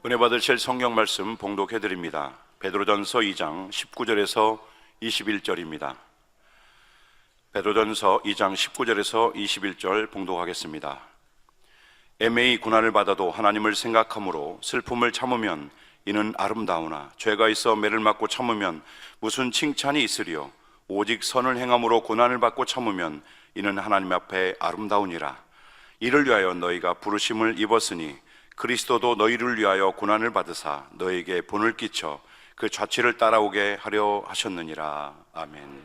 은혜 받으실 성경 말씀 봉독해 드립니다. 베드로전서 2장 19절에서 21절입니다. 베드로전서 2장 19절에서 21절 봉독하겠습니다. 애매히 고난을 받아도 하나님을 생각함으로 슬픔을 참으면 이는 아름다우나 죄가 있어 매를 맞고 참으면 무슨 칭찬이 있으리요. 오직 선을 행함으로 고난을 받고 참으면 이는 하나님 앞에 아름다우니라. 이를 위하여 너희가 부르심을 입었으니 그리스도도 너희를 위하여 고난을 받으사 너희에게 본을 끼쳐 그 좌치를 따라오게 하려 하셨느니라. 아멘.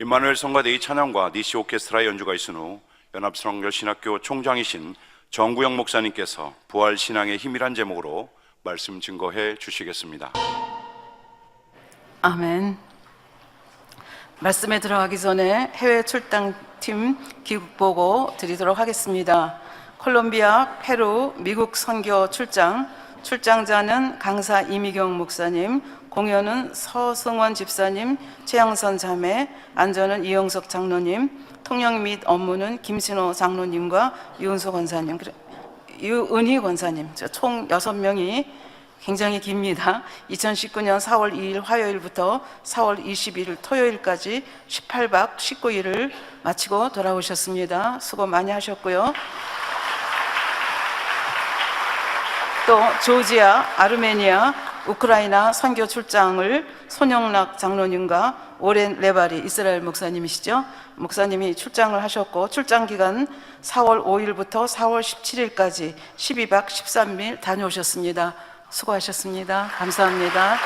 임마누엘 성가대의 찬양과 니시 오케스트라 연주가 있은 후 연합성결신학교 총장이신 정구영 목사님께서 부활 신앙의 힘이란 제목으로 말씀 증거해 주시겠습니다. 아멘. 말씀에 들어가기 전에 해외 출장팀 귀국 보고 드리도록 하겠습니다. 콜롬비아, 페루, 미국 선교 출장자는 강사 이미경 목사님, 공연은 서승원 집사님, 최양선 자매, 안전은 이영석 장로님, 통역 및 업무는 김신호 장로님과 유은희 권사님, 총 6명이 굉장히 깁니다. 2019년 4월 2일 화요일부터 4월 21일 토요일까지 18박 19일을 마치고 돌아오셨습니다. 수고 많이 하셨고요. 또 조지아, 아르메니아, 우크라이나 선교 출장을 손영락 장로님과 오렌 레바리 이스라엘 목사님이시죠. 목사님이 출장을 하셨고 출장 기간 4월 5일부터 4월 17일까지 12박 13일 다녀오셨습니다. 수고하셨습니다. 감사합니다.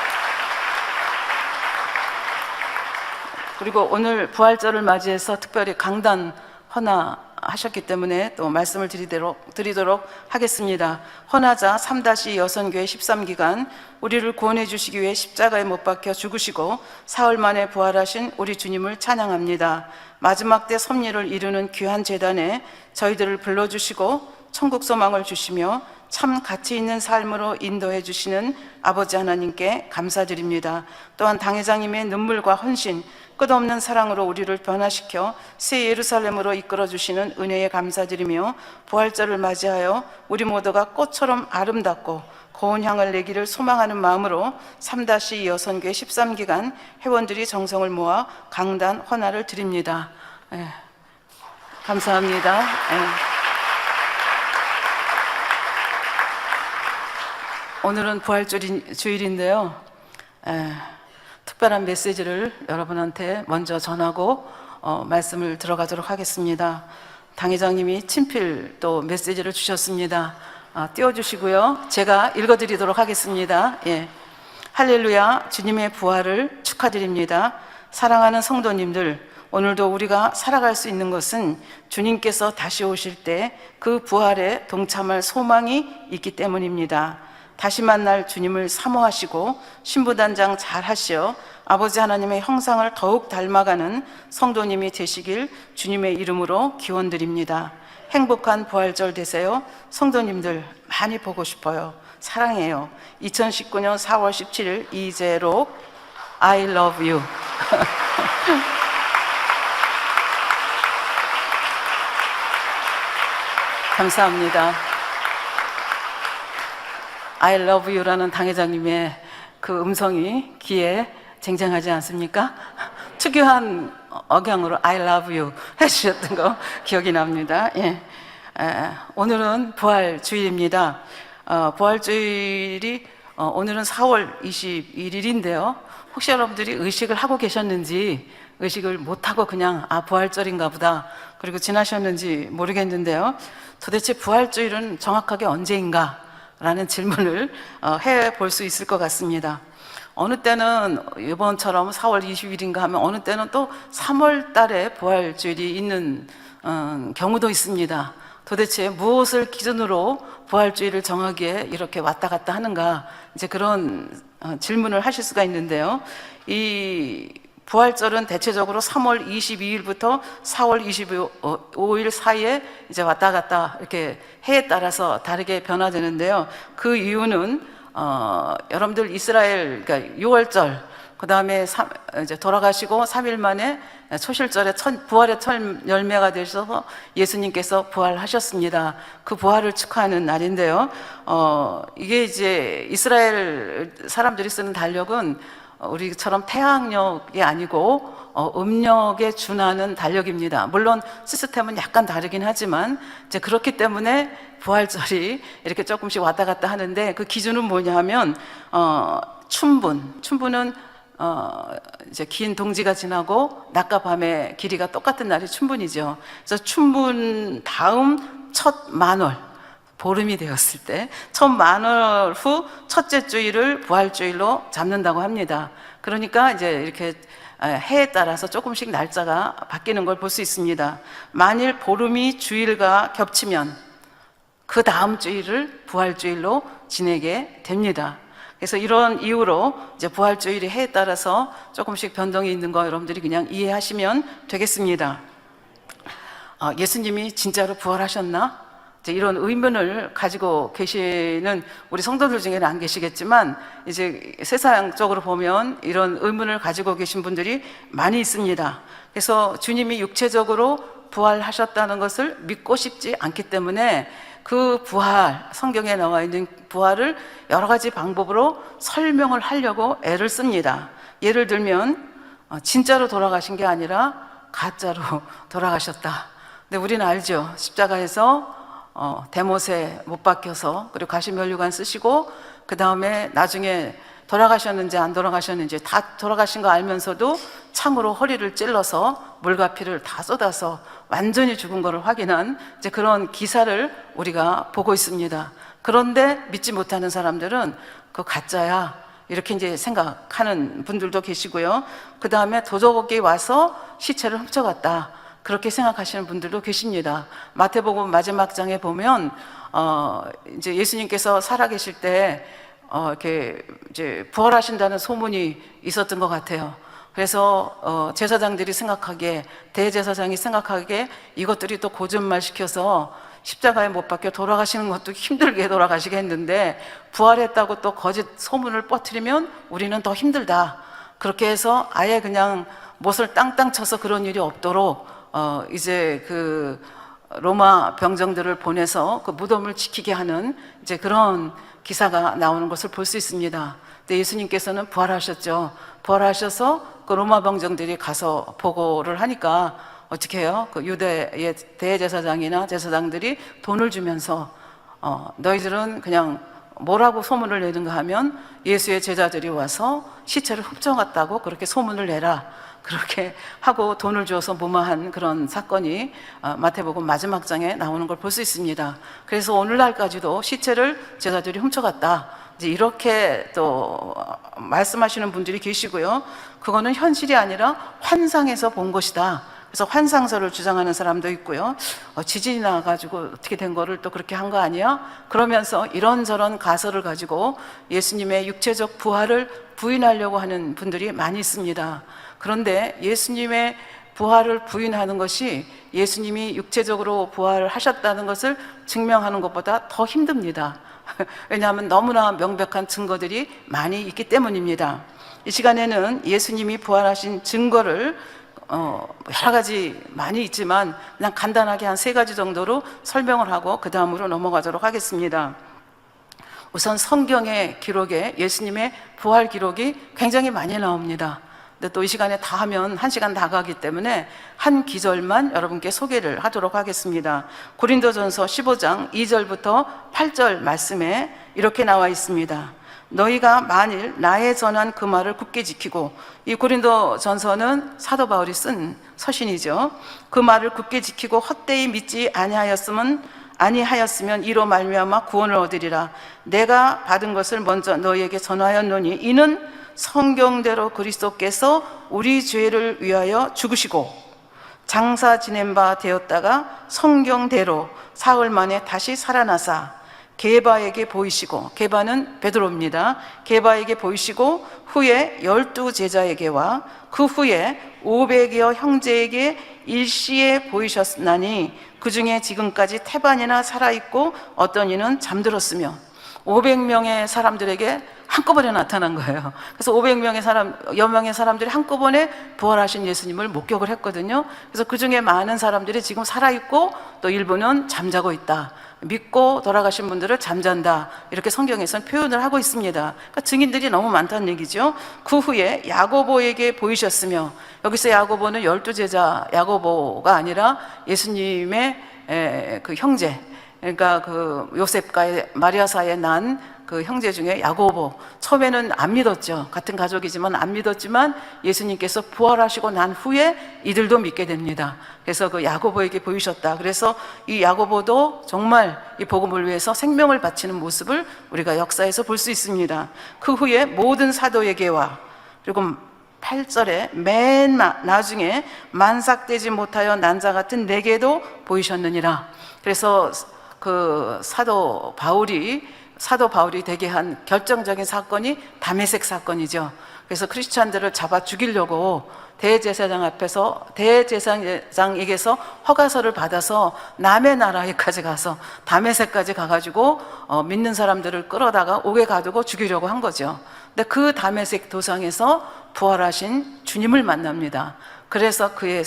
그리고 오늘 부활절을 맞이해서 특별히 강단 헌화하셨기 때문에 또 말씀을 드리도록 하겠습니다. 헌화자 3-2 여선교회 13기간 우리를 구원해 주시기 위해 십자가에 못 박혀 죽으시고 사흘 만에 부활하신 우리 주님을 찬양합니다. 마지막 때 섭리를 이루는 귀한 제단에 저희들을 불러주시고 천국 소망을 주시며 참 가치 있는 삶으로 인도해 주시는 아버지 하나님께 감사드립니다. 또한 당회장님의 눈물과 헌신, 끝없는 사랑으로 우리를 변화시켜 새 예루살렘으로 이끌어 주시는 은혜에 감사드리며 부활절을 맞이하여 우리 모두가 꽃처럼 아름답고 고운 향을 내기를 소망하는 마음으로 3-2 여선교회 13기간 회원들이 정성을 모아 강단 헌화를 드립니다. 감사합니다. 오늘은 부활주일인데요. 특별한 메시지를 여러분한테 먼저 전하고 말씀을 들어가도록 하겠습니다. 당회장님이 친필 또 메시지를 주셨습니다. 띄워주시고요. 제가 읽어드리도록 하겠습니다. 할렐루야, 주님의 부활을 축하드립니다. 사랑하는 성도님들, 오늘도 우리가 살아갈 수 있는 것은 주님께서 다시 오실 때 그 부활에 동참할 소망이 있기 때문입니다. 다시 만날 주님을 사모하시고 신부단장 잘 하시어 아버지 하나님의 형상을 더욱 닮아가는 성도님이 되시길 주님의 이름으로 기원드립니다. 행복한 부활절 되세요. 성도님들 많이 보고 싶어요. 사랑해요. 2019년 4월 17일 이재록 I love you. 감사합니다. I love you라는 당회장님의 그 음성이 귀에 쟁쟁하지 않습니까? 특유한 억양으로 I love you 해주셨던 거 기억이 납니다. 오늘은 부활주일입니다. 부활주일이 오늘은 4월 21일인데요. 혹시 여러분들이 의식을 하고 계셨는지, 의식을 못하고 그냥 부활절인가 보다 그리고 지나셨는지 모르겠는데요. 도대체 부활주일은 정확하게 언제인가? 라는 질문을 해볼 수 있을 것 같습니다. 어느 때는 이번처럼 4월 20일인가 하면 어느 때는 또 3월 달에 부활주일이 있는 경우도 있습니다. 도대체 무엇을 기준으로 부활주일을 정하기에 이렇게 왔다 갔다 하는가, 이제 그런 질문을 하실 수가 있는데요. 이 부활절은 대체적으로 3월 22일부터 4월 25일 사이에 이제 왔다 갔다 이렇게 해에 따라서 다르게 변화되는데요. 그 이유는 여러분들 이스라엘, 그러니까 6월절 그 다음에 이제 돌아가시고 3일 만에 초실절에 부활의 첫 열매가 되셔서 예수님께서 부활하셨습니다. 그 부활을 축하하는 날인데요. 이게 이제 이스라엘 사람들이 쓰는 달력은 우리처럼 태양력이 아니고 음력에 준하는 달력입니다. 물론 시스템은 약간 다르긴 하지만 이제 그렇기 때문에 부활절이 이렇게 조금씩 왔다 갔다 하는데, 그 기준은 뭐냐면 춘분은 이제 긴 동지가 지나고 낮과 밤의 길이가 똑같은 날이 춘분이죠. 그래서 춘분 다음 첫 만월, 보름이 되었을 때 첫 만월 후 첫째 주일을 부활주일로 잡는다고 합니다. 그러니까 이제 이렇게 해에 따라서 조금씩 날짜가 바뀌는 걸 볼 수 있습니다. 만일 보름이 주일과 겹치면 그 다음 주일을 부활주일로 지내게 됩니다. 그래서 이런 이유로 이제 부활주일이 해에 따라서 조금씩 변동이 있는 거 여러분들이 그냥 이해하시면 되겠습니다. 예수님이 진짜로 부활하셨나? 이제 이런 의문을 가지고 계시는 우리 성도들 중에는 안 계시겠지만, 이제 세상적으로 보면 이런 의문을 가지고 계신 분들이 많이 있습니다. 그래서 주님이 육체적으로 부활하셨다는 것을 믿고 싶지 않기 때문에 그 부활, 성경에 나와 있는 부활을 여러 가지 방법으로 설명을 하려고 애를 씁니다. 예를 들면 진짜로 돌아가신 게 아니라 가짜로 돌아가셨다. 근데 우리는 알죠. 십자가에서 대못에 못 박혀서, 그리고 가시면류관 쓰시고, 그 다음에 나중에 돌아가셨는지 안 돌아가셨는지 다 돌아가신 거 알면서도 창으로 허리를 찔러서 물과 피를 다 쏟아서 완전히 죽은 것을 확인한 이제 그런 기사를 우리가 보고 있습니다. 그런데 믿지 못하는 사람들은 그거 가짜야 이렇게 이제 생각하는 분들도 계시고요. 그 다음에 도적이 와서 시체를 훔쳐갔다 그렇게 생각하시는 분들도 계십니다. 마태복음 마지막 장에 보면 이제 예수님께서 살아계실 때 이렇게 이제 부활하신다는 소문이 있었던 것 같아요. 그래서 제사장들이 생각하기에, 대제사장이 생각하기에 이것들이 또 고전말 시켜서 십자가에 못 박혀 돌아가시는 것도 힘들게 돌아가시게 했는데, 부활했다고 또 거짓 소문을 퍼뜨리면 우리는 더 힘들다. 그렇게 해서 아예 그냥 못을 땅땅 쳐서 그런 일이 없도록 이제 그 로마 병정들을 보내서 그 무덤을 지키게 하는 이제 그런 기사가 나오는 것을 볼 수 있습니다. 근데 예수님께서는 부활하셨죠. 부활하셔서 그 로마 병정들이 가서 보고를 하니까 어떻게 해요? 그 유대의 대제사장이나 제사장들이 돈을 주면서 너희들은 그냥 뭐라고 소문을 내는가 하면 예수의 제자들이 와서 시체를 훔쳐갔다고 그렇게 소문을 내라. 그렇게 하고 돈을 주어서 무마한 그런 사건이 마태복음 마지막 장에 나오는 걸 볼 수 있습니다. 그래서 오늘날까지도 시체를 제자들이 훔쳐갔다, 이제 이렇게 또 말씀하시는 분들이 계시고요. 그거는 현실이 아니라 환상에서 본 것이다. 그래서 환상설을 주장하는 사람도 있고요. 지진이 나가지고 어떻게 된 거를 또 그렇게 한 거 아니야? 그러면서 이런저런 가설을 가지고 예수님의 육체적 부활을 부인하려고 하는 분들이 많이 있습니다. 그런데 예수님의 부활을 부인하는 것이 예수님이 육체적으로 부활하셨다는 것을 증명하는 것보다 더 힘듭니다. 왜냐하면 너무나 명백한 증거들이 많이 있기 때문입니다. 이 시간에는 예수님이 부활하신 증거를 여러 가지 많이 있지만 그냥 간단하게 한 3가지 정도로 설명을 하고 그 다음으로 넘어가도록 하겠습니다. 우선 성경의 기록에 예수님의 부활 기록이 굉장히 많이 나옵니다. 근데 또 이 시간에 다 하면 1시간 다 가기 때문에 한 기절만 여러분께 소개를 하도록 하겠습니다. 고린도전서 15장 2절부터 8절 말씀에 이렇게 나와 있습니다. 너희가 만일 나의 전한 그 말을 굳게 지키고, 이 고린도전서는 사도 바울이 쓴 서신이죠. 그 말을 굳게 지키고 헛되이 믿지 아니하였으면 이로 말미암아 구원을 얻으리라. 내가 받은 것을 먼저 너희에게 전하였노니 이는 성경대로 그리스도께서 우리 죄를 위하여 죽으시고 장사 지낸 바 되었다가 성경대로 사흘 만에 다시 살아나사 게바에게 보이시고, 게바는 베드로입니다. 게바에게 보이시고 후에 12 제자에게와 그 후에 500여 형제에게 일시에 보이셨나니 그 중에 지금까지 태반이나 살아있고 어떤 이는 잠들었으며, 500명의 사람들에게 한꺼번에 나타난 거예요. 그래서 500여 명의 사람들이 한꺼번에 부활하신 예수님을 목격을 했거든요. 그래서 그 중에 많은 사람들이 지금 살아있고 또 일부는 잠자고 있다. 믿고 돌아가신 분들을 잠잔다. 이렇게 성경에서는 표현을 하고 있습니다. 그러니까 증인들이 너무 많다는 얘기죠. 그 후에 야고보에게 보이셨으며, 여기서 야고보는 12제자 야고보가 아니라 예수님의 그 형제, 그러니까 그 요셉과 마리아 사이에 난 그 형제 중에 야고보, 처음에는 안 믿었죠. 같은 가족이지만 안 믿었지만 예수님께서 부활하시고 난 후에 이들도 믿게 됩니다. 그래서 그 야고보에게 보이셨다. 그래서 이 야고보도 정말 이 복음을 위해서 생명을 바치는 모습을 우리가 역사에서 볼 수 있습니다. 그 후에 모든 사도에게와, 그리고 8절에 맨 나중에 만삭되지 못하여 난 자 같은 내게도 보이셨느니라. 그래서 그 사도 바울이 되게 한 결정적인 사건이 다메섹 사건이죠. 그래서 크리스찬들을 잡아 죽이려고 대제사장에게서 허가서를 받아서 남의 나라에까지 가서 다메섹까지 가가지고 믿는 사람들을 끌어다가 옥에 가두고 죽이려고 한 거죠. 근데 그 다메섹 도상에서 부활하신 주님을 만납니다. 그래서 그의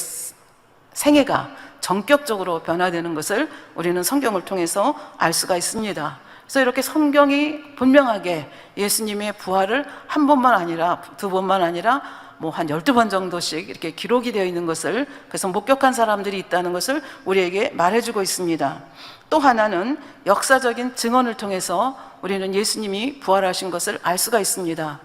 생애가 전격적으로 변화되는 것을 우리는 성경을 통해서 알 수가 있습니다. 그래서 이렇게 성경이 분명하게 예수님의 부활을 한 번만 아니라 두 번만 아니라 뭐 한 12번 정도씩 이렇게 기록이 되어 있는 것을, 그래서 목격한 사람들이 있다는 것을 우리에게 말해주고 있습니다. 또 하나는 역사적인 증언을 통해서 우리는 예수님이 부활하신 것을 알 수가 있습니다.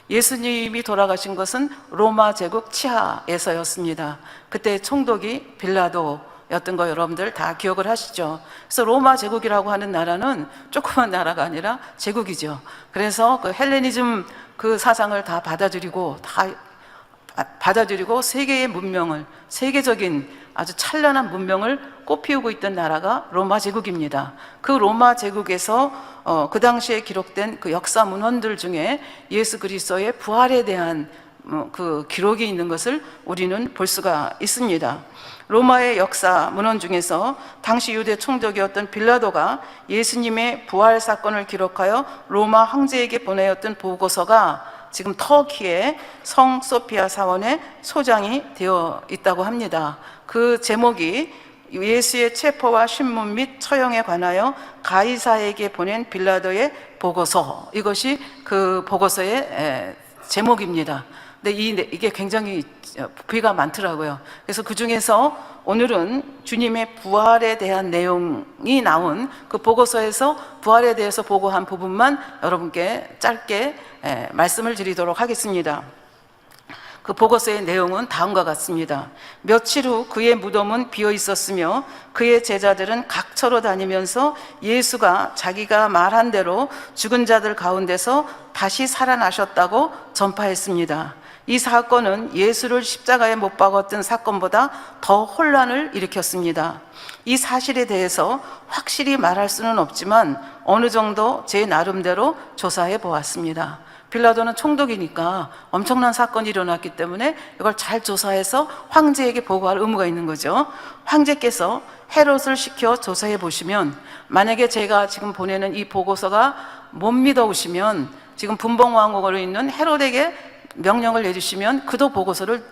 예수님이 돌아가신 것은 로마 제국 치하에서였습니다. 그때 총독이 빌라도였던 거 여러분들 다 기억을 하시죠. 그래서 로마 제국이라고 하는 나라는 조그만 나라가 아니라 제국이죠. 그래서 그 헬레니즘 그 사상을 다 받아들이고 세계의 문명을, 세계적인 아주 찬란한 문명을 꽃피우고 있던 나라가 로마 제국입니다. 그 로마 제국에서 그 당시에 기록된 그 역사 문헌들 중에 예수 그리스도의 부활에 대한 그 기록이 있는 것을 우리는 볼 수가 있습니다. 로마의 역사 문헌 중에서 당시 유대 총독이었던 빌라도가 예수님의 부활 사건을 기록하여 로마 황제에게 보내었던 보고서가 지금 터키의 성 소피아 사원에 소장이 되어 있다고 합니다. 그 제목이 예수의 체포와 신문 및 처형에 관하여 가이사에게 보낸 빌라도의 보고서, 이것이 그 보고서의 제목입니다. 근데 이게 굉장히 부피가 많더라고요. 그래서 그 중에서 오늘은 주님의 부활에 대한 내용이 나온 그 보고서에서 부활에 대해서 보고한 부분만 여러분께 짧게 말씀을 드리도록 하겠습니다. 그 보고서의 내용은 다음과 같습니다. 며칠 후 그의 무덤은 비어 있었으며 그의 제자들은 각처로 다니면서 예수가 자기가 말한 대로 죽은 자들 가운데서 다시 살아나셨다고 전파했습니다. 이 사건은 예수를 십자가에 못 박았던 사건보다 더 혼란을 일으켰습니다. 이 사실에 대해서 확실히 말할 수는 없지만 어느 정도 제 나름대로 조사해 보았습니다. 빌라도는 총독이니까 엄청난 사건이 일어났기 때문에 이걸 잘 조사해서 황제에게 보고할 의무가 있는 거죠. 황제께서 헤롯을 시켜 조사해 보시면, 만약에 제가 지금 보내는 이 보고서가 못 믿어오시면 지금 분봉왕국으로 있는 헤롯에게 명령을 내주시면 그도 보고서를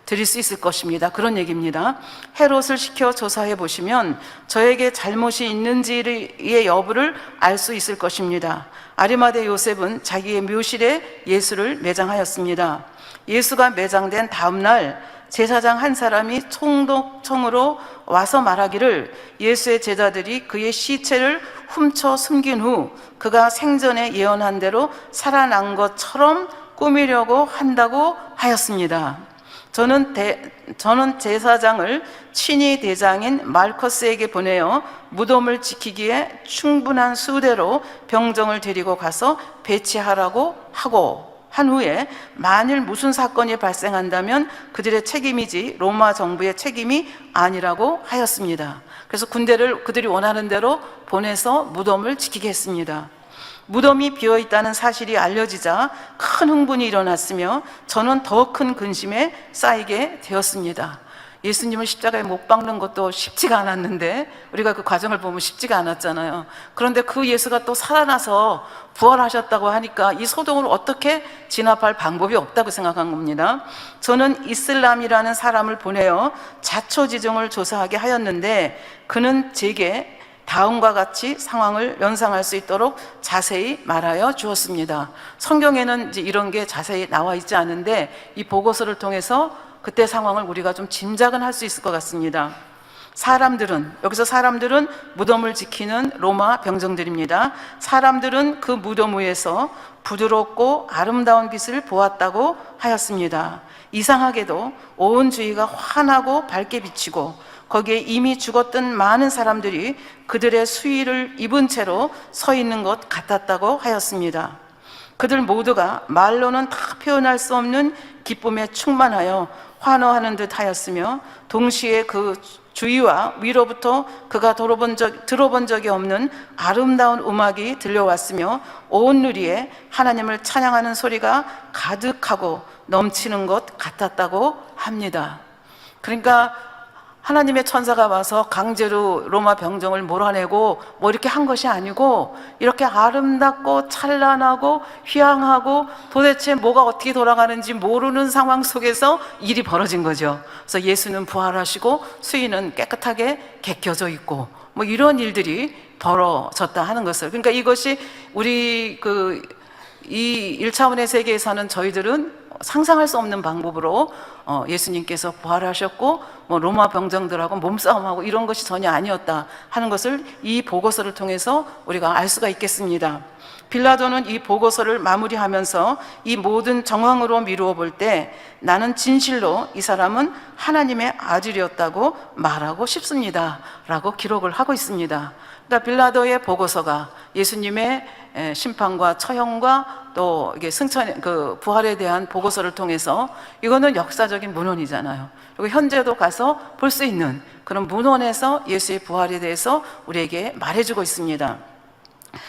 드릴 수 있을 것입니다. 그런 얘기입니다. 헤롯을 시켜 조사해 보시면 저에게 잘못이 있는지의 여부를 알 수 있을 것입니다. 아리마대 요셉은 자기의 묘실에 예수를 매장하였습니다. 예수가 매장된 다음 날 제사장 한 사람이 총독청으로 와서 말하기를 예수의 제자들이 그의 시체를 훔쳐 숨긴 후 그가 생전에 예언한 대로 살아난 것처럼 꾸미려고 한다고 하였습니다. 저는 제사장을 친위 대장인 말커스에게 보내어 무덤을 지키기에 충분한 수대로 병정을 데리고 가서 배치하라고 하고 한 후에 만일 무슨 사건이 발생한다면 그들의 책임이지 로마 정부의 책임이 아니라고 하였습니다. 그래서 군대를 그들이 원하는 대로 보내서 무덤을 지키게 했습니다. 무덤이 비어있다는 사실이 알려지자 큰 흥분이 일어났으며 저는 더 큰 근심에 쌓이게 되었습니다. 예수님을 십자가에 못 박는 것도 쉽지가 않았는데 우리가 그 과정을 보면 쉽지가 않았잖아요. 그런데 그 예수가 또 살아나서 부활하셨다고 하니까 이 소동을 어떻게 진압할 방법이 없다고 생각한 겁니다. 저는 이슬람이라는 사람을 보내어 자초지종을 조사하게 하였는데 그는 제게 다음과 같이 상황을 연상할 수 있도록 자세히 말하여 주었습니다. 성경에는 이제 이런 게 자세히 나와 있지 않은데 이 보고서를 통해서 그때 상황을 우리가 좀 짐작은 할 수 있을 것 같습니다. 여기서 사람들은 무덤을 지키는 로마 병정들입니다. 사람들은 그 무덤 위에서 부드럽고 아름다운 빛을 보았다고 하였습니다. 이상하게도 온 주위가 환하고 밝게 비치고 거기에 이미 죽었던 많은 사람들이 그들의 수의를 입은 채로 서 있는 것 같았다고 하였습니다. 그들 모두가 말로는 다 표현할 수 없는 기쁨에 충만하여 환호하는 듯 하였으며 동시에 그 주위와 위로부터 그가 들어본 적이 없는 아름다운 음악이 들려왔으며 온 누리에 하나님을 찬양하는 소리가 가득하고 넘치는 것 같았다고 합니다. 그러니까 하나님의 천사가 와서 강제로 로마 병정을 몰아내고 뭐 이렇게 한 것이 아니고 이렇게 아름답고 찬란하고 휘황하고 도대체 뭐가 어떻게 돌아가는지 모르는 상황 속에서 일이 벌어진 거죠. 그래서 예수는 부활하시고 수위는 깨끗하게 개켜져 있고 뭐 이런 일들이 벌어졌다 하는 것을, 그러니까 이것이 우리 이 1차원의 세계에서는 저희들은 상상할 수 없는 방법으로 예수님께서 부활하셨고 뭐 로마 병정들하고 몸싸움하고 이런 것이 전혀 아니었다 하는 것을 이 보고서를 통해서 우리가 알 수가 있겠습니다. 빌라도는 이 보고서를 마무리하면서 이 모든 정황으로 미루어 볼 때 나는 진실로 이 사람은 하나님의 아들이었다고 말하고 싶습니다 라고 기록을 하고 있습니다. 그러니까 빌라도의 보고서가 예수님의 심판과 처형과 또 이게 부활에 대한 보고서를 통해서 이거는 역사적인 문헌이잖아요. 그리고 현재도 가서 볼 수 있는 그런 문헌에서 예수의 부활에 대해서 우리에게 말해주고 있습니다.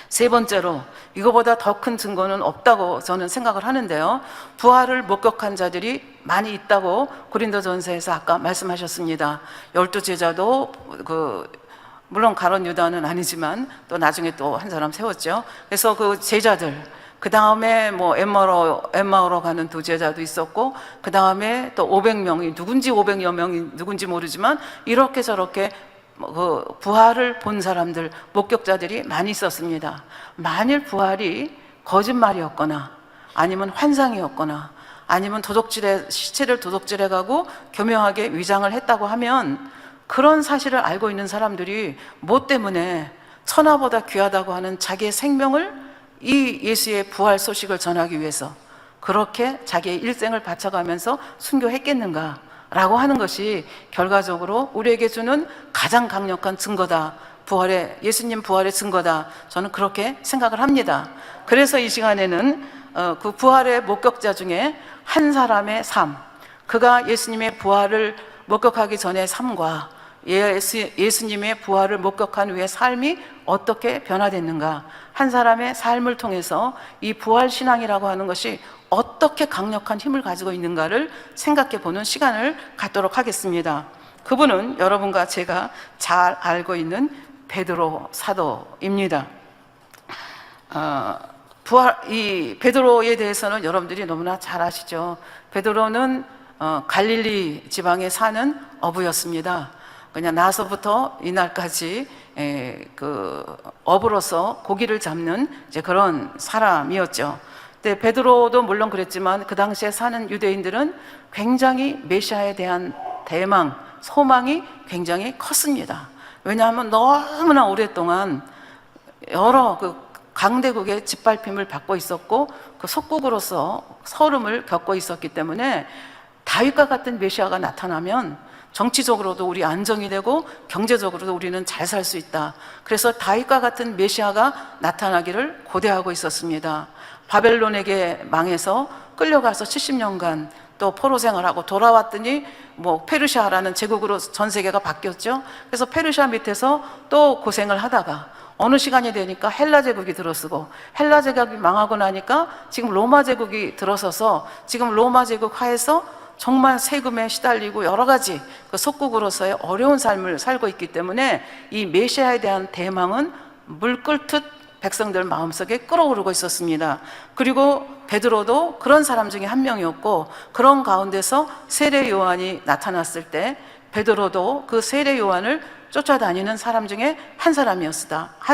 세 번째로, 이거보다 더 큰 증거는 없다고 저는 생각을 하는데요, 부활을 목격한 자들이 많이 있다고 고린도전서에서 아까 말씀하셨습니다. 12제자도 물론 가룟 유다는 아니지만 또 나중에 또 한 사람 세웠죠. 그래서 그 제자들, 그 다음에 뭐 엠마오로 가는 두 제자도 있었고, 그 다음에 또 500명이 누군지 500여 명이 누군지 모르지만 이렇게 저렇게 그 부활을 본 사람들, 목격자들이 많이 있었습니다. 만일 부활이 거짓말이었거나 아니면 환상이었거나 아니면 시체를 도둑질해 가고 교묘하게 위장을 했다고 하면 그런 사실을 알고 있는 사람들이 뭐 때문에 천하보다 귀하다고 하는 자기의 생명을 이 예수의 부활 소식을 전하기 위해서 그렇게 자기의 일생을 바쳐가면서 순교했겠는가 라고 하는 것이 결과적으로 우리에게 주는 가장 강력한 증거다, 예수님 부활의 증거다, 저는 그렇게 생각을 합니다. 그래서 이 시간에는 그 부활의 목격자 중에 한 사람의 삶, 그가 예수님의 부활을 목격하기 전의 삶과 예수님의 부활을 목격한 후의 삶이 어떻게 변화됐는가, 한 사람의 삶을 통해서 이 부활신앙이라고 하는 것이 어떻게 강력한 힘을 가지고 있는가를 생각해 보는 시간을 갖도록 하겠습니다. 그분은 여러분과 제가 잘 알고 있는 베드로 사도입니다. 이 베드로에 대해서는 여러분들이 너무나 잘 아시죠. 베드로는 갈릴리 지방에 사는 어부였습니다. 그냥 나서부터 이날까지 어부로서 고기를 잡는 이제 그런 사람이었죠. 근데 베드로도 물론 그랬지만 그 당시에 사는 유대인들은 굉장히 메시아에 대한 대망, 소망이 굉장히 컸습니다. 왜냐하면 너무나 오랫동안 여러 강대국의 짓밟힘을 받고 있었고 그 속국으로서 서름을 겪고 있었기 때문에 다윗과 같은 메시아가 나타나면 정치적으로도 우리 안정이 되고 경제적으로도 우리는 잘 살 수 있다. 그래서 다윗과 같은 메시아가 나타나기를 고대하고 있었습니다. 바벨론에게 망해서 끌려가서 70년간 또 포로 생활하고 돌아왔더니 뭐 페르시아라는 제국으로 전 세계가 바뀌었죠. 그래서 페르시아 밑에서 또 고생을 하다가 어느 시간이 되니까 헬라 제국이 들어서고, 헬라 제국이 망하고 나니까 지금 로마 제국이 들어서서 지금 로마 제국 하에서 정말 세금에 시달리고 여러 가지 그 속국으로서의 어려운 삶을 살고 있기 때문에 이 메시아에 대한 대망은 물 끓듯 백성들 마음속에 끓어오르고 있었습니다. 그리고 베드로도 그런 사람 중에 한 명이었고, 그런 가운데서 세례 요한이 나타났을 때 베드로도 그 세례 요한을 쫓아다니는 사람 중에 한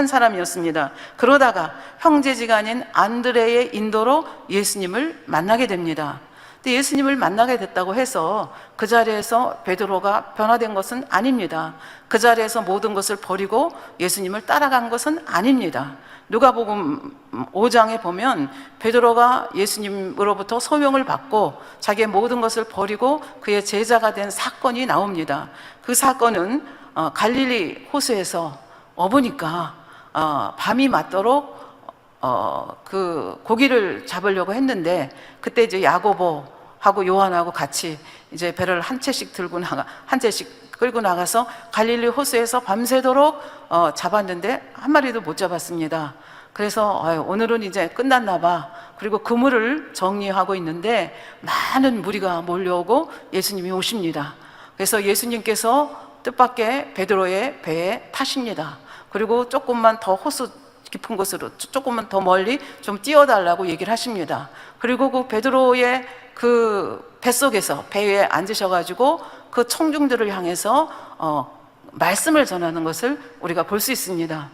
사람이었습니다. 그러다가 형제지간인 안드레의 인도로 예수님을 만나게 됩니다. 근데 예수님을 만나게 됐다고 해서 그 자리에서 베드로가 변화된 것은 아닙니다. 그 자리에서 모든 것을 버리고 예수님을 따라간 것은 아닙니다. 누가복음 5장에 보면 베드로가 예수님으로부터 소명을 받고 자기의 모든 것을 버리고 그의 제자가 된 사건이 나옵니다. 그 사건은 갈릴리 호수에서 어부니까 밤이 맞도록 그 고기를 잡으려고 했는데, 그때 이제 야고보하고 요한하고 같이 이제 배를 한 채씩 끌고 나가서 갈릴리 호수에서 밤새도록 잡았는데 한 마리도 못 잡았습니다. 그래서 오늘은 이제 끝났나 봐. 그리고 그물을 정리하고 있는데 많은 무리가 몰려오고 예수님이 오십니다. 그래서 예수님께서 뜻밖의 베드로의 배에 타십니다. 그리고 조금만 더 호수 깊은 곳으로, 조금만 더 멀리 좀 띄워달라고 얘기를 하십니다. 그리고 그 베드로의 그 뱃속에서 배에 앉으셔가지고 그 청중들을 향해서 말씀을 전하는 것을 우리가 볼 수 있습니다.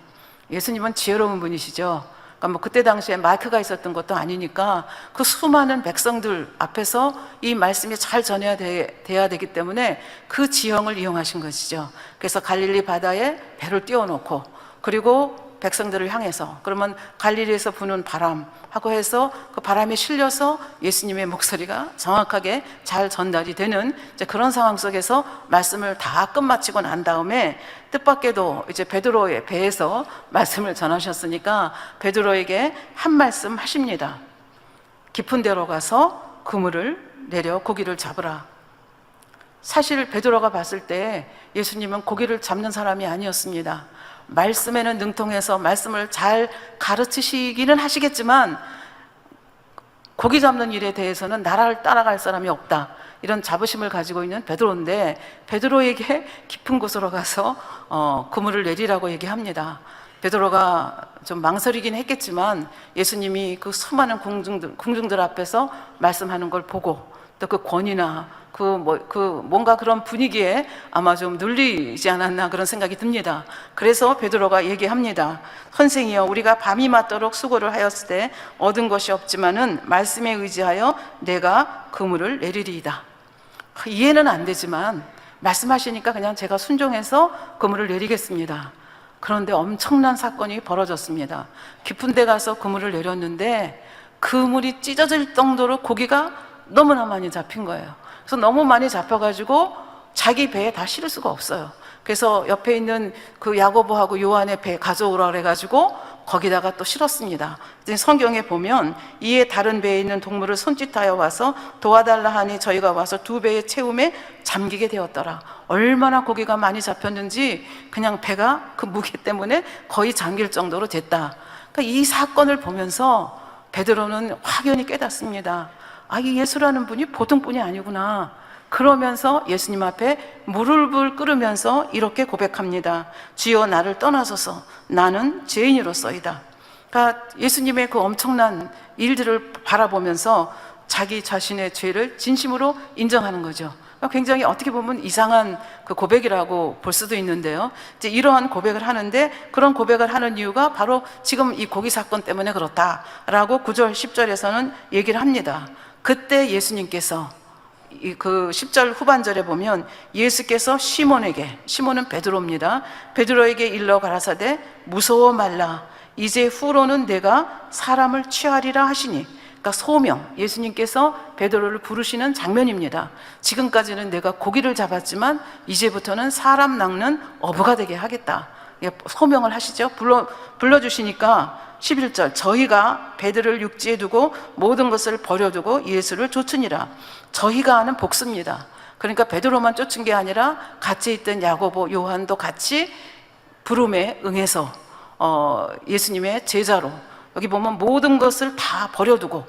예수님은 지혜로운 분이시죠. 그러니까 뭐 그때 당시에 마이크가 있었던 것도 아니니까 그 수많은 백성들 앞에서 이 말씀이 잘 전해야 돼야 되기 때문에 그 지형을 이용하신 것이죠. 그래서 갈릴리 바다에 배를 띄워놓고, 그리고 백성들을 향해서, 그러면 갈릴리에서 부는 바람하고 해서 그 바람에 실려서 예수님의 목소리가 정확하게 잘 전달이 되는 이제 그런 상황 속에서 말씀을 다 끝마치고 난 다음에 뜻밖에도 이제 베드로의 배에서 말씀을 전하셨으니까 베드로에게 한 말씀 하십니다. 깊은 데로 가서 그물을 내려 고기를 잡으라. 사실 베드로가 봤을 때 예수님은 고기를 잡는 사람이 아니었습니다. 말씀에는 능통해서 말씀을 잘 가르치시기는 하시겠지만 고기 잡는 일에 대해서는 나를 따라갈 사람이 없다, 이런 자부심을 가지고 있는 베드로인데, 베드로에게 깊은 곳으로 가서 그물을 내리라고 얘기합니다. 베드로가 좀 망설이긴 했겠지만 예수님이 그 수많은 궁중들 앞에서 말씀하는 걸 보고 또 그 권위나 뭔가 그런 분위기에 아마 좀 눌리지 않았나 그런 생각이 듭니다. 그래서 베드로가 얘기합니다. 선생이여, 우리가 밤이 맞도록 수고를 하였을 때 얻은 것이 없지만은 말씀에 의지하여 내가 그물을 내리리이다. 이해는 안 되지만 말씀하시니까 그냥 제가 순종해서 그물을 내리겠습니다. 그런데 엄청난 사건이 벌어졌습니다. 깊은 데 가서 그물을 내렸는데 그물이 찢어질 정도로 고기가 너무나 많이 잡힌 거예요. 그래서 너무 많이 잡혀가지고 자기 배에 다 실을 수가 없어요. 그래서 옆에 있는 그 야고보하고 요한의 배 가져오라 그래가지고 거기다가 또 실었습니다. 성경에 보면 이에 다른 배에 있는 동물을 손짓하여 와서 도와달라 하니 저희가 와서 두 배의 채움에 잠기게 되었더라. 얼마나 고기가 많이 잡혔는지 그냥 배가 그 무게 때문에 거의 잠길 정도로 됐다. 그러니까 이 사건을 보면서 베드로는 확연히 깨닫습니다. 이 예수라는 분이 보통 분이 아니구나. 그러면서 예수님 앞에 무릎을 꿇으면서 이렇게 고백합니다. 주여, 나를 떠나소서, 나는 죄인으로서이다. 그러니까 예수님의 그 엄청난 일들을 바라보면서 자기 자신의 죄를 진심으로 인정하는 거죠. 굉장히 어떻게 보면 이상한 그 고백이라고 볼 수도 있는데요. 이제 이러한 고백을 하는데, 그런 고백을 하는 이유가 바로 지금 이 고기 사건 때문에 그렇다라고 9절 10절에서는 얘기를 합니다. 그때 예수님께서 그 10절 후반절에 보면 예수께서 시몬은 베드로입니다. 베드로에게 일러 가라사대 무서워 말라, 이제 후로는 내가 사람을 취하리라 하시니. 그러니까 소명, 예수님께서 베드로를 부르시는 장면입니다. 지금까지는 내가 고기를 잡았지만 이제부터는 사람 낚는 어부가 되게 하겠다, 소명을 하시죠. 불러주시니까 11절, 저희가 배들을 육지에 두고 모든 것을 버려두고 예수를 쫓으니라. 저희가 하는 복수입니다. 그러니까 베드로만 쫓은 게 아니라 같이 있던 야고보, 요한도 같이 부름에 응해서 예수님의 제자로, 여기 보면 모든 것을 다 버려두고,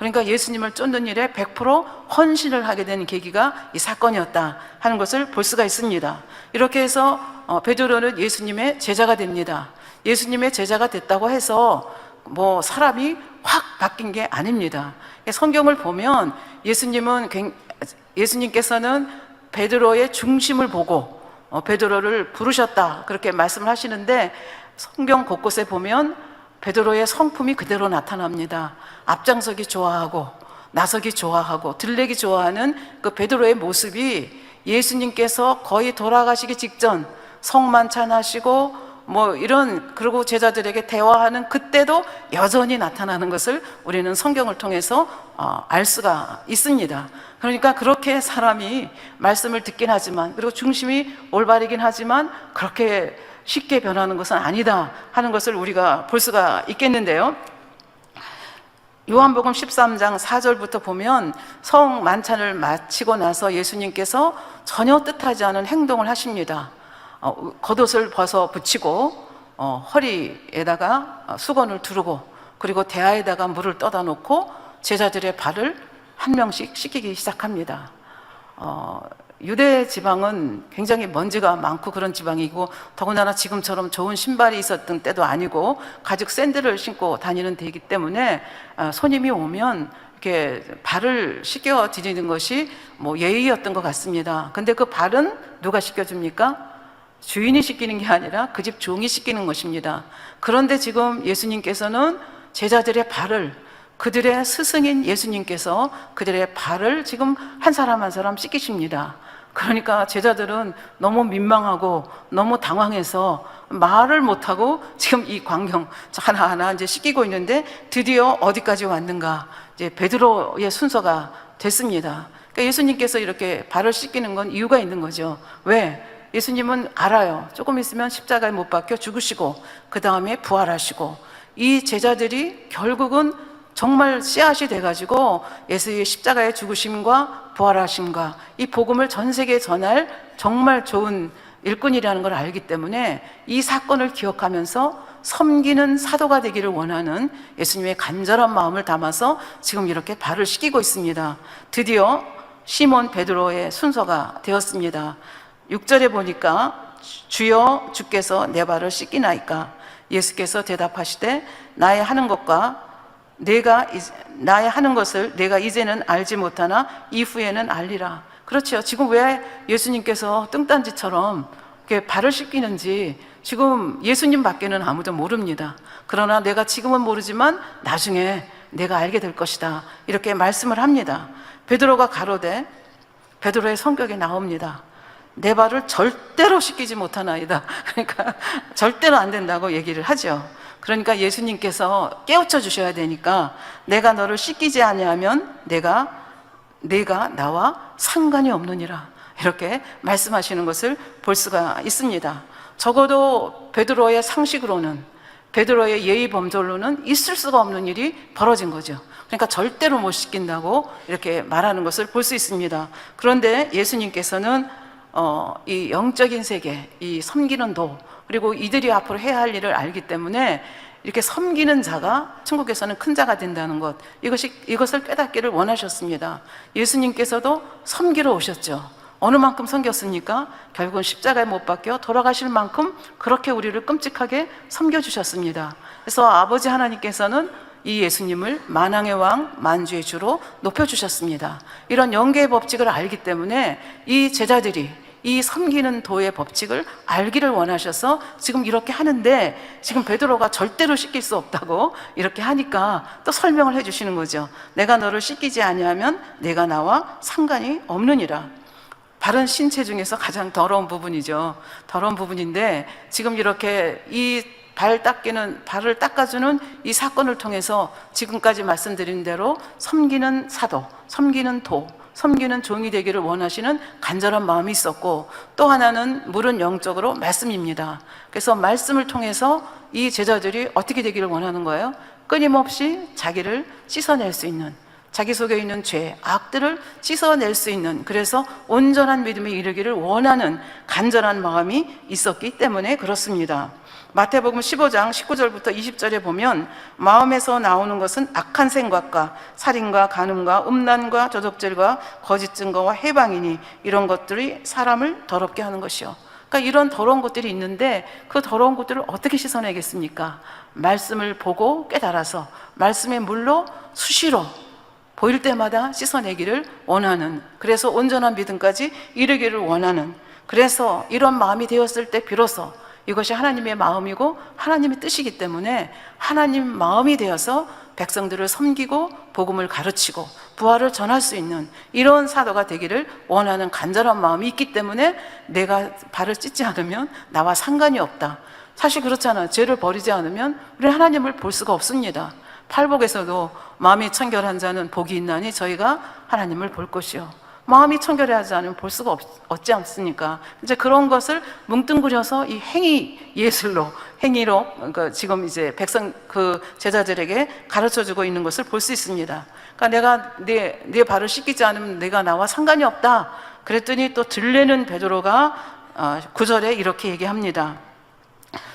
그러니까 예수님을 쫓는 일에 100% 헌신을 하게 된 계기가 이 사건이었다 하는 것을 볼 수가 있습니다. 이렇게 해서 베드로는 예수님의 제자가 됩니다. 예수님의 제자가 됐다고 해서 뭐 사람이 확 바뀐 게 아닙니다. 성경을 보면 예수님께서는 베드로의 중심을 보고 베드로를 부르셨다 그렇게 말씀을 하시는데, 성경 곳곳에 보면 베드로의 성품이 그대로 나타납니다. 앞장서기 좋아하고 나서기 좋아하고 들레기 좋아하는 그 베드로의 모습이 예수님께서 거의 돌아가시기 직전 성만찬하시고 그리고 제자들에게 대화하는 그때도 여전히 나타나는 것을 우리는 성경을 통해서 알 수가 있습니다. 그러니까 그렇게 사람이 말씀을 듣긴 하지만, 그리고 중심이 올바르긴 하지만 그렇게 쉽게 변하는 것은 아니다 하는 것을 우리가 볼 수가 있겠는데요. 요한복음 13장 4절부터 보면 성만찬을 마치고 나서 예수님께서 전혀 뜻하지 않은 행동을 하십니다. 겉옷을 벗어 붙이고 허리에다가 수건을 두르고, 그리고 대야에다가 물을 떠다 놓고 제자들의 발을 한 명씩 씻기기 시작합니다. 유대 지방은 굉장히 먼지가 많고 그런 지방이고, 더군다나 지금처럼 좋은 신발이 있었던 때도 아니고 가죽 샌들을 신고 다니는 데이기 때문에 손님이 오면 이렇게 발을 씻겨 드리는 것이 예의였던 것 같습니다. 근데 그 발은 누가 씻겨줍니까? 주인이 씻기는 게 아니라 그 집 종이 씻기는 것입니다. 그런데 지금 예수님께서는 제자들의 발을, 그들의 스승인 예수님께서 그들의 발을 지금 한 사람 한 사람 씻기십니다. 그러니까 제자들은 너무 민망하고 너무 당황해서 말을 못하고 지금 이 광경 하나하나 이제 씻기고 있는데, 드디어 어디까지 왔는가, 이제 베드로의 순서가 됐습니다. 그러니까 예수님께서 이렇게 발을 씻기는 건 이유가 있는 거죠. 왜? 예수님은 알아요. 조금 있으면 십자가에 못 박혀 죽으시고 그 다음에 부활하시고, 이 제자들이 결국은 정말 씨앗이 돼가지고 예수의 십자가의 죽으심과 부활하심과 이 복음을 전 세계에 전할 정말 좋은 일꾼이라는 걸 알기 때문에 이 사건을 기억하면서 섬기는 사도가 되기를 원하는 예수님의 간절한 마음을 담아서 지금 이렇게 발을 씻기고 있습니다. 드디어 시몬 베드로의 순서가 되었습니다. 6절에 보니까 주여 주께서 내 발을 씻기나이까? 예수께서 대답하시되 나의 하는 것을 내가 이제는 알지 못하나 이후에는 알리라. 그렇죠. 지금 왜 예수님께서 뚱딴지처럼 이렇게 발을 씻기는지 지금 예수님밖에는 아무도 모릅니다. 그러나 내가 지금은 모르지만 나중에 내가 알게 될 것이다, 이렇게 말씀을 합니다. 베드로가 가로되, 베드로의 성격이 나옵니다. 내 발을 절대로 씻기지 못하나이다. 그러니까 절대로 안 된다고 얘기를 하죠. 그러니까 예수님께서 깨우쳐 주셔야 되니까, 내가 너를 씻기지 아니하면 내가 나와 상관이 없느니라, 이렇게 말씀하시는 것을 볼 수가 있습니다. 적어도 베드로의 상식으로는, 베드로의 예의 범절로는 있을 수가 없는 일이 벌어진 거죠. 그러니까 절대로 못 씻긴다고 이렇게 말하는 것을 볼 수 있습니다. 그런데 예수님께서는 이 영적인 세계, 이 섬기는 도, 그리고 이들이 앞으로 해야 할 일을 알기 때문에 이렇게 섬기는 자가 천국에서는 큰 자가 된다는 것, 이것을 깨닫기를 원하셨습니다. 예수님께서도 섬기러 오셨죠. 어느 만큼 섬겼습니까? 결국은 십자가에 못 박혀 돌아가실 만큼 그렇게 우리를 끔찍하게 섬겨주셨습니다. 그래서 아버지 하나님께서는 이 예수님을 만왕의 왕, 만주의 주로 높여주셨습니다. 이런 영계의 법칙을 알기 때문에 이 제자들이 이 섬기는 도의 법칙을 알기를 원하셔서 지금 이렇게 하는데, 지금 베드로가 절대로 씻길 수 없다고 이렇게 하니까 또 설명을 해주시는 거죠. 내가 너를 씻기지 아니하면 내가 나와 상관이 없느니라. 발은 신체 중에서 가장 더러운 부분이죠. 더러운 부분인데 지금 이렇게 이 발을 닦아주는 이 사건을 통해서 지금까지 말씀드린 대로 섬기는 사도, 섬기는 도, 섬기는 종이 되기를 원하시는 간절한 마음이 있었고, 또 하나는 물은 영적으로 말씀입니다. 그래서 말씀을 통해서 이 제자들이 어떻게 되기를 원하는 거예요? 끊임없이 자기를 씻어낼 수 있는, 자기 속에 있는 죄, 악들을 씻어낼 수 있는, 그래서 온전한 믿음에 이르기를 원하는 간절한 마음이 있었기 때문에 그렇습니다. 마태복음 15장 19절부터 20절에 보면 마음에서 나오는 것은 악한 생각과 살인과 간음과 음란과 저독질과 거짓 증거와 해방이니 이런 것들이 사람을 더럽게 하는 것이요. 그러니까 이런 더러운 것들이 있는데 그 더러운 것들을 어떻게 씻어내겠습니까? 말씀을 보고 깨달아서 말씀의 물로 수시로 보일 때마다 씻어내기를 원하는, 그래서 온전한 믿음까지 이르기를 원하는, 그래서 이런 마음이 되었을 때 비로소 이것이 하나님의 마음이고 하나님의 뜻이기 때문에 하나님 마음이 되어서 백성들을 섬기고 복음을 가르치고 부활을 전할 수 있는 이런 사도가 되기를 원하는 간절한 마음이 있기 때문에 내가 발을 찢지 않으면 나와 상관이 없다. 사실 그렇잖아요. 죄를 버리지 않으면 우리 하나님을 볼 수가 없습니다. 팔복에서도 마음이 청결한 자는 복이 있나니 저희가 하나님을 볼 것이요, 마음이 청결하지 않으면 볼 수가 없지 않습니까? 이제 그런 것을 뭉뚱그려서 이 행위 예술로, 행위로, 그러니까 지금 이제 백성 그 제자들에게 가르쳐주고 있는 것을 볼 수 있습니다. 그러니까 내가 내 발을 씻기지 않으면 내가 나와 상관이 없다. 그랬더니 또 들레는 베드로가 9절에 이렇게 얘기합니다.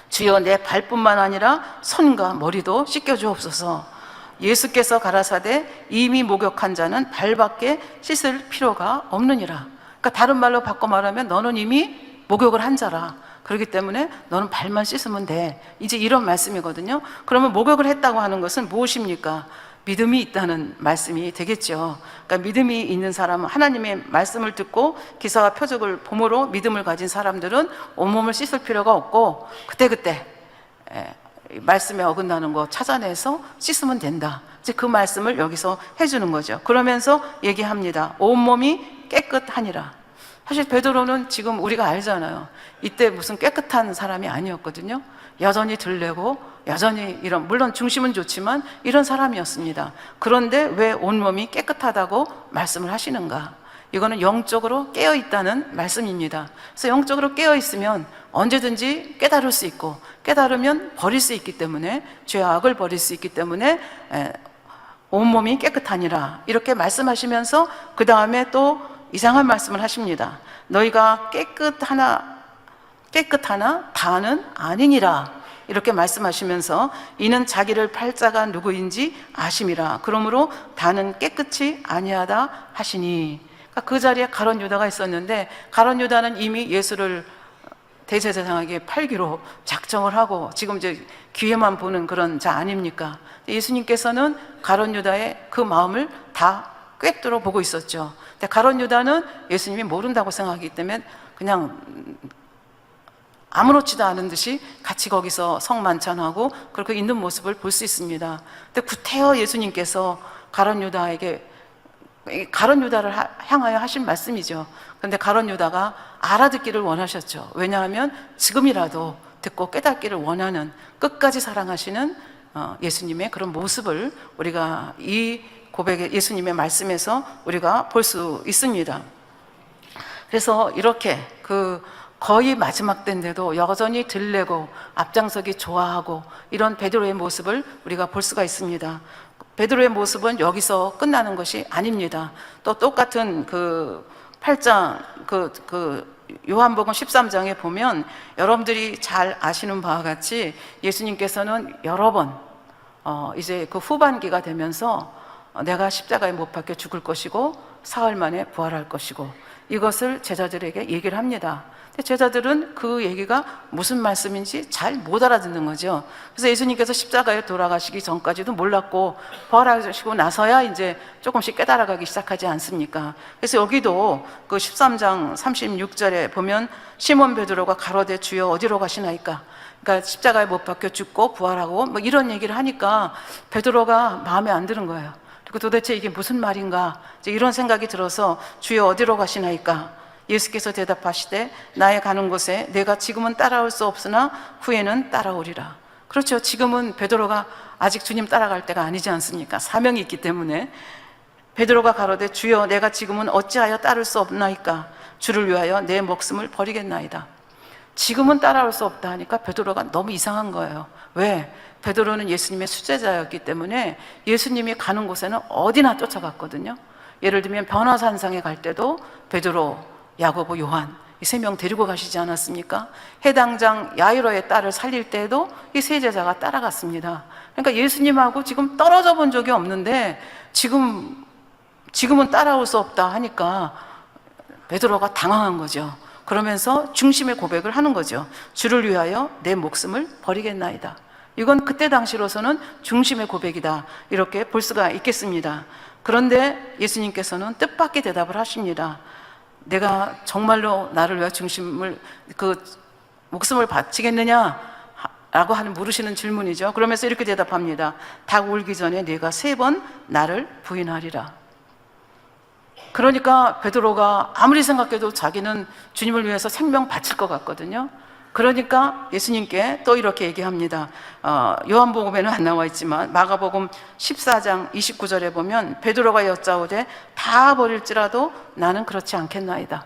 주여 내 발뿐만 아니라 손과 머리도 씻겨주옵소서. 예수께서 가라사대 이미 목욕한 자는 발밖에 씻을 필요가 없느니라. 그러니까 다른 말로 바꿔 말하면 너는 이미 목욕을 한 자라. 그렇기 때문에 너는 발만 씻으면 돼. 이제 이런 말씀이거든요. 그러면 목욕을 했다고 하는 것은 무엇입니까? 믿음이 있다는 말씀이 되겠죠. 그러니까 믿음이 있는 사람은 하나님의 말씀을 듣고 기사와 표적을 보므로 믿음을 가진 사람들은 온몸을 씻을 필요가 없고 그때그때 말씀에 어긋나는 거 찾아내서 씻으면 된다. 이제 그 말씀을 여기서 해주는 거죠. 그러면서 얘기합니다. 온몸이 깨끗하니라. 사실 베드로는 지금 우리가 알잖아요. 이때 무슨 깨끗한 사람이 아니었거든요. 여전히 들레고 여전히 이런, 물론 중심은 좋지만 이런 사람이었습니다. 그런데 왜 온몸이 깨끗하다고 말씀을 하시는가? 이거는 영적으로 깨어있다는 말씀입니다. 그래서 영적으로 깨어있으면 언제든지 깨달을 수 있고 깨달으면 버릴 수 있기 때문에, 죄와 악을 버릴 수 있기 때문에 온몸이 깨끗하니라 이렇게 말씀하시면서 그 다음에 또 이상한 말씀을 하십니다. 너희가 깨끗하나 다는 아니니라 이렇게 말씀하시면서 이는 자기를 팔자가 누구인지 아심이라. 그러므로 다는 깨끗이 아니하다 하시니. 그러니까 그 자리에 가룟 유다가 있었는데 가룟 유다는 이미 예수를 대제사장에게 팔기로 작정을 하고 지금 이제 기회만 보는 그런 자 아닙니까? 예수님께서는 가룟 유다의 그 마음을 다 꿰뚫어 보고 있었죠. 근데 가룟 유다는 예수님이 모른다고 생각하기 때문에 그냥 아무렇지도 않은 듯이 같이 거기서 성만찬하고 그렇게 있는 모습을 볼 수 있습니다. 근데 구태여 예수님께서 가룟 유다를 향하여 하신 말씀이죠. 그런데 가룟 유다가 알아듣기를 원하셨죠. 왜냐하면 지금이라도 듣고 깨닫기를 원하는, 끝까지 사랑하시는 예수님의 그런 모습을 우리가 이 고백의 예수님의 말씀에서 우리가 볼 수 있습니다. 그래서 이렇게 거의 마지막 때인데도 여전히 들레고 앞장서기 좋아하고 이런 베드로의 모습을 우리가 볼 수가 있습니다. 베드로의 모습은 여기서 끝나는 것이 아닙니다. 또 똑같은 그 8장 요한복음 13장에 보면 여러분들이 잘 아시는 바와 같이 예수님께서는 여러 번 이제 그 후반기가 되면서 내가 십자가에 못 박혀 죽을 것이고 사흘 만에 부활할 것이고 이것을 제자들에게 얘기를 합니다. 제자들은 그 얘기가 무슨 말씀인지 잘 못 알아듣는 거죠. 그래서 예수님께서 십자가에 돌아가시기 전까지도 몰랐고 부활하시고 나서야 이제 조금씩 깨달아가기 시작하지 않습니까? 그래서 여기도 그 13장 36절에 보면 시몬 베드로가 가로되 주여 어디로 가시나이까? 그러니까 십자가에 못 박혀 죽고 부활하고 뭐 이런 얘기를 하니까 베드로가 마음에 안 드는 거예요. 그리고 도대체 이게 무슨 말인가? 이제 이런 생각이 들어서 주여 어디로 가시나이까? 예수께서 대답하시되 나의 가는 곳에 내가 지금은 따라올 수 없으나 후에는 따라오리라. 그렇죠. 지금은 베드로가 아직 주님 따라갈 때가 아니지 않습니까? 사명이 있기 때문에. 베드로가 가로되 주여 내가 지금은 어찌하여 따를 수 없나이까? 주를 위하여 내 목숨을 버리겠나이다. 지금은 따라올 수 없다 하니까 베드로가 너무 이상한 거예요. 왜? 베드로는 예수님의 수제자였기 때문에 예수님이 가는 곳에는 어디나 쫓아갔거든요. 예를 들면 변화산상에 갈 때도 베드로, 야고보, 요한 이 세 명 데리고 가시지 않았습니까? 해당장 야이로의 딸을 살릴 때에도 이 세 제자가 따라갔습니다. 그러니까 예수님하고 지금 떨어져 본 적이 없는데 지금은 따라올 수 없다 하니까 베드로가 당황한 거죠. 그러면서 중심의 고백을 하는 거죠. 주를 위하여 내 목숨을 버리겠나이다. 이건 그때 당시로서는 중심의 고백이다, 이렇게 볼 수가 있겠습니다. 그런데 예수님께서는 뜻밖의 대답을 하십니다. 내가 정말로 나를 위해 목숨을 바치겠느냐? 라고 하는 물으시는 질문이죠. 그러면서 이렇게 대답합니다. 닭 울기 전에 네가 3번 나를 부인하리라. 그러니까 베드로가 아무리 생각해도 자기는 주님을 위해서 생명 바칠 것 같거든요. 그러니까 예수님께 또 이렇게 얘기합니다. 요한복음에는 안 나와 있지만 마가복음 14장 29절에 보면 베드로가 여짜오되 다 버릴지라도 나는 그렇지 않겠나이다.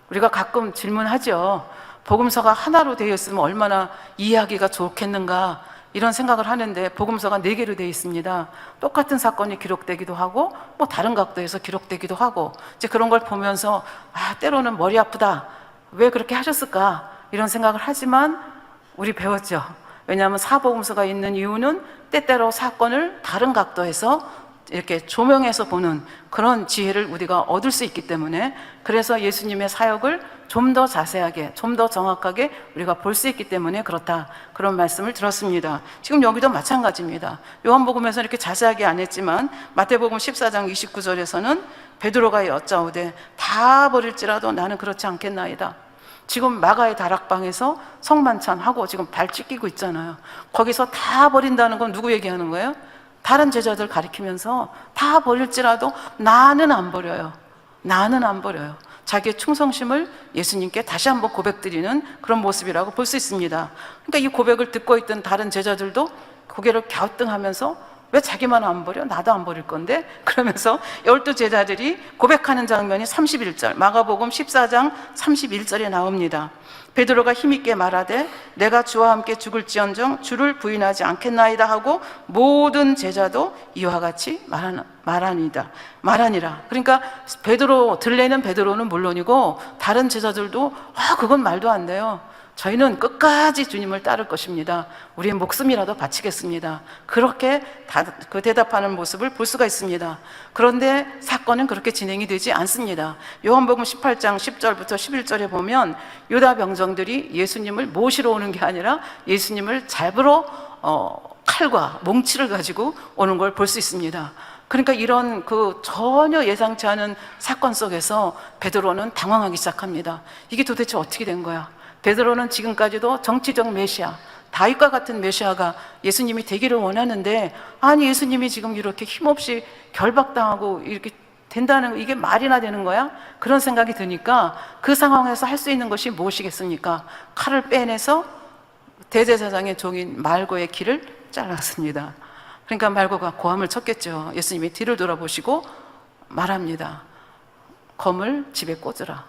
우리가 가끔 질문하죠. 복음서가 하나로 되어 있으면 얼마나 이해하기가 좋겠는가, 이런 생각을 하는데 복음서가 4개로 되어 있습니다. 똑같은 사건이 기록되기도 하고 뭐 다른 각도에서 기록되기도 하고, 이제 그런 걸 보면서 때로는 머리 아프다, 왜 그렇게 하셨을까, 이런 생각을 하지만 우리 배웠죠. 왜냐하면 사복음서가 있는 이유는 때때로 사건을 다른 각도에서 이렇게 조명해서 보는 그런 지혜를 우리가 얻을 수 있기 때문에, 그래서 예수님의 사역을 좀 더 자세하게, 좀 더 정확하게 우리가 볼 수 있기 때문에 그렇다, 그런 말씀을 들었습니다. 지금 여기도 마찬가지입니다. 요한복음에서 이렇게 자세하게 안 했지만 마태복음 14장 29절에서는 베드로가 여짜오되 다 버릴지라도 나는 그렇지 않겠나이다. 지금 마가의 다락방에서 성만찬하고 지금 발 찢기고 있잖아요. 거기서 다 버린다는 건 누구 얘기하는 거예요? 다른 제자들 가리키면서 다 버릴지라도 나는 안 버려요. 나는 안 버려요. 자기의 충성심을 예수님께 다시 한번 고백드리는 그런 모습이라고 볼 수 있습니다. 그러니까 이 고백을 듣고 있던 다른 제자들도 고개를 갸우뚱하면서 왜 자기만 안 버려? 나도 안 버릴 건데? 그러면서 12제자들이 고백하는 장면이 31절, 마가복음 14장 31절에 나옵니다. 베드로가 힘있게 말하되 내가 주와 함께 죽을지언정 주를 부인하지 않겠나이다 하고 모든 제자도 이와 같이 말하니라. 그러니까 들레는 베드로는 물론이고 다른 제자들도 그건 말도 안 돼요. 저희는 끝까지 주님을 따를 것입니다. 우리의 목숨이라도 바치겠습니다. 그렇게 대답하는 모습을 볼 수가 있습니다. 그런데 사건은 그렇게 진행이 되지 않습니다. 요한복음 18장 10절부터 11절에 보면 유다 병정들이 예수님을 모시러 오는 게 아니라 예수님을 잡으러 칼과 몽치를 가지고 오는 걸 볼 수 있습니다. 그러니까 이런 전혀 예상치 않은 사건 속에서 베드로는 당황하기 시작합니다. 이게 도대체 어떻게 된 거야? 베드로는 지금까지도 정치적 메시아, 다윗과 같은 메시아가 예수님이 되기를 원하는데, 아니 예수님이 지금 이렇게 힘없이 결박당하고 이렇게 된다는 거, 이게 말이나 되는 거야? 그런 생각이 드니까 그 상황에서 할 수 있는 것이 무엇이겠습니까? 칼을 빼내서 대제사장의 종인 말고의 귀를 잘랐습니다. 그러니까 말고가 고함을 쳤겠죠. 예수님이 뒤를 돌아보시고 말합니다. 검을 집에 꽂으라.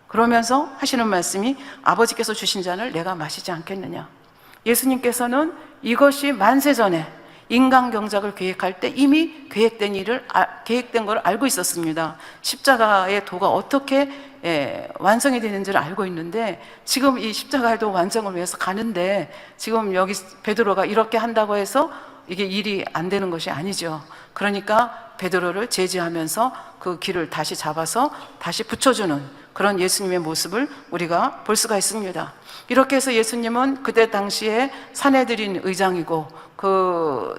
그러면서 하시는 말씀이 아버지께서 주신 잔을 내가 마시지 않겠느냐. 예수님께서는 이것이 만세전에 인간 경작을 계획할 때 이미 계획된 걸 알고 있었습니다. 십자가의 도가 어떻게 완성이 되는지를 알고 있는데, 지금 이 십자가의 도 완성을 위해서 가는데 지금 여기 베드로가 이렇게 한다고 해서 이게 일이 안 되는 것이 아니죠. 그러니까 베드로를 제지하면서 그 길을 다시 잡아서 다시 붙여주는 그런 예수님의 모습을 우리가 볼 수가 있습니다. 이렇게 해서 예수님은 그때 당시에 산헤드린 의장이고 그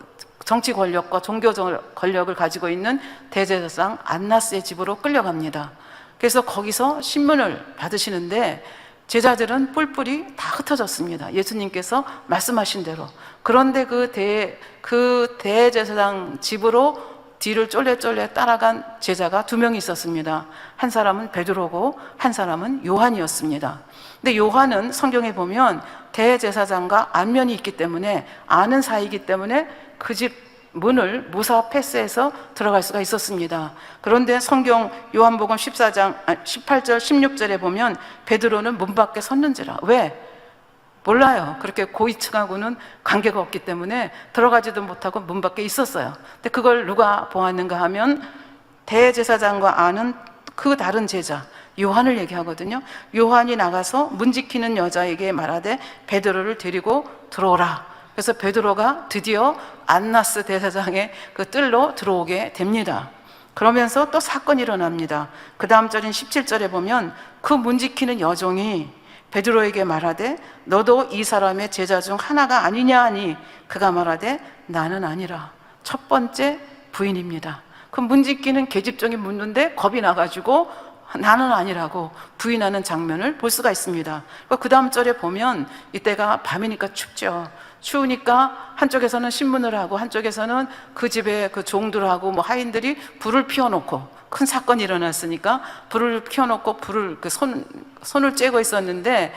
정치 권력과 종교 권력을 가지고 있는 대제사장 안나스의 집으로 끌려갑니다. 그래서 거기서 신문을 받으시는데 제자들은 뿔뿔이 다 흩어졌습니다. 예수님께서 말씀하신 대로. 그런데 그 대제사장 집으로 뒤를 쫄래쫄래 따라간 제자가 2명이 있었습니다. 한 사람은 베드로고 한 사람은 요한이었습니다. 근데 요한은 성경에 보면 대제사장과 안면이 있기 때문에, 아는 사이이기 때문에 그 집 문을 무사 패스해서 들어갈 수가 있었습니다. 그런데 성경 요한복음 18절 16절에 보면 베드로는 문 밖에 섰는지라. 왜? 몰라요. 그렇게 고위층하고는 관계가 없기 때문에 들어가지도 못하고 문 밖에 있었어요. 근데 그걸 누가 보았는가 하면 대제사장과 아는 그 다른 제자 요한을 얘기하거든요. 요한이 나가서 문 지키는 여자에게 말하되 베드로를 데리고 들어오라. 그래서 베드로가 드디어 안나스 대제사장의 그 뜰로 들어오게 됩니다. 그러면서 또 사건이 일어납니다. 그 다음 절인 17절에 보면 그 문 지키는 여종이 베드로에게 말하되 너도 이 사람의 제자 중 하나가 아니냐 하니 그가 말하되 나는 아니라. 첫 번째 부인입니다. 그 문 지키는 계집종이 묻는데 겁이 나가지고 나는 아니라고 부인하는 장면을 볼 수가 있습니다. 그 다음 절에 보면 이때가 밤이니까 춥죠. 추우니까 한쪽에서는 신문을 하고 한쪽에서는 그 집에 그 종들하고 뭐 하인들이 불을 피워놓고 큰 사건이 일어났으니까 불을 피워놓고 불을 손을 쬐고 있었는데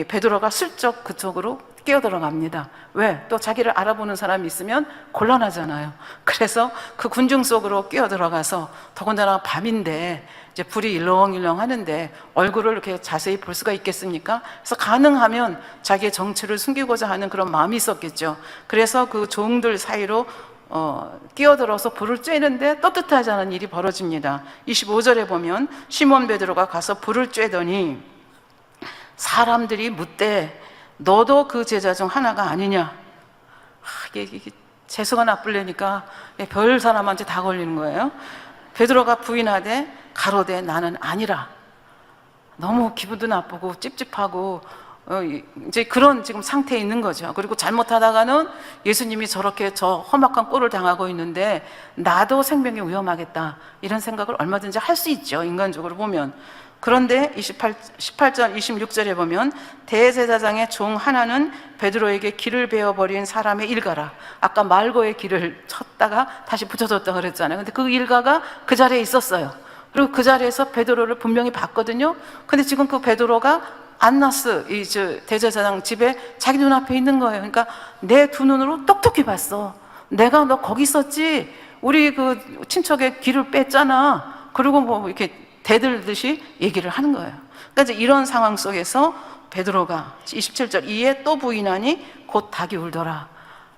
베드로가 슬쩍 그쪽으로 끼어들어갑니다. 왜? 또 자기를 알아보는 사람이 있으면 곤란하잖아요. 그래서 그 군중 속으로 끼어들어가서 더군다나 밤인데 이제 불이 일렁일렁 하는데 얼굴을 이렇게 자세히 볼 수가 있겠습니까? 그래서 가능하면 자기의 정체를 숨기고자 하는 그런 마음이 있었겠죠. 그래서 그 종들 사이로 끼어들어서 불을 쬐는데 떳떳하지 않은 일이 벌어집니다. 25절에 보면 시몬 베드로가 가서 불을 쬐더니 사람들이 묻되 너도 그 제자 중 하나가 아니냐. 이게 재수가 나쁘려니까 별 사람한테 다 걸리는 거예요. 베드로가 부인하되 가로되 나는 아니라. 너무 기분도 나쁘고 찝찝하고 이제 그런 지금 상태에 있는 거죠. 그리고 잘못하다가는 예수님이 저렇게 저 험악한 꼴을 당하고 있는데 나도 생명이 위험하겠다 이런 생각을 얼마든지 할 수 있죠, 인간적으로 보면. 그런데 18절 26절에 보면 대제사장의 종 하나는 베드로에게 길을 베어버린 사람의 일가라. 아까 말고의 길을 쳤다가 다시 붙여줬다 그랬잖아요. 근데 그 일가가 그 자리에 있었어요. 그리고 그 자리에서 베드로를 분명히 봤거든요. 근데 지금 그 베드로가 안나스 대제사장 집에 자기 눈앞에 있는 거예요. 그러니까 내 두 눈으로 똑똑히 봤어. 내가 너 거기 있었지? 우리 그 친척의 길을 뺐잖아. 그리고 뭐 이렇게 대들듯이 얘기를 하는 거예요. 그러니까 이제 이런 상황 속에서 베드로가 27절 이에 또 부인하니 곧 닭이 울더라.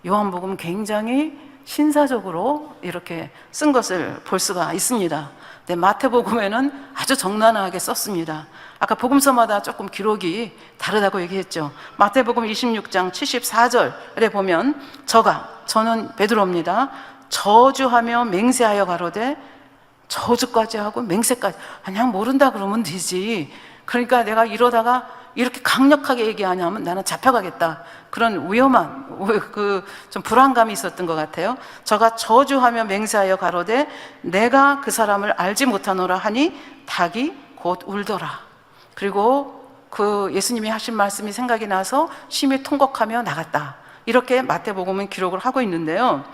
요한복음 굉장히 신사적으로 이렇게 쓴 것을 볼 수가 있습니다. 근데 마태복음에는 아주 적나라하게 썼습니다. 아까 복음서마다 조금 기록이 다르다고 얘기했죠. 마태복음 26장 74절에 보면 저는 베드로입니다. 저주하며 맹세하여 가로되 저주까지 하고 맹세까지 그냥 모른다 그러면 되지. 그러니까 내가 이러다가 이렇게 강력하게 얘기하냐면 나는 잡혀가겠다. 그런 위험한 좀 불안감이 있었던 것 같아요. 저가 저주하며 맹세하여 가로되 내가 그 사람을 알지 못하노라 하니 닭이 곧 울더라. 그리고 그 예수님이 하신 말씀이 생각이 나서 심히 통곡하며 나갔다. 이렇게 마태복음은 기록을 하고 있는데요.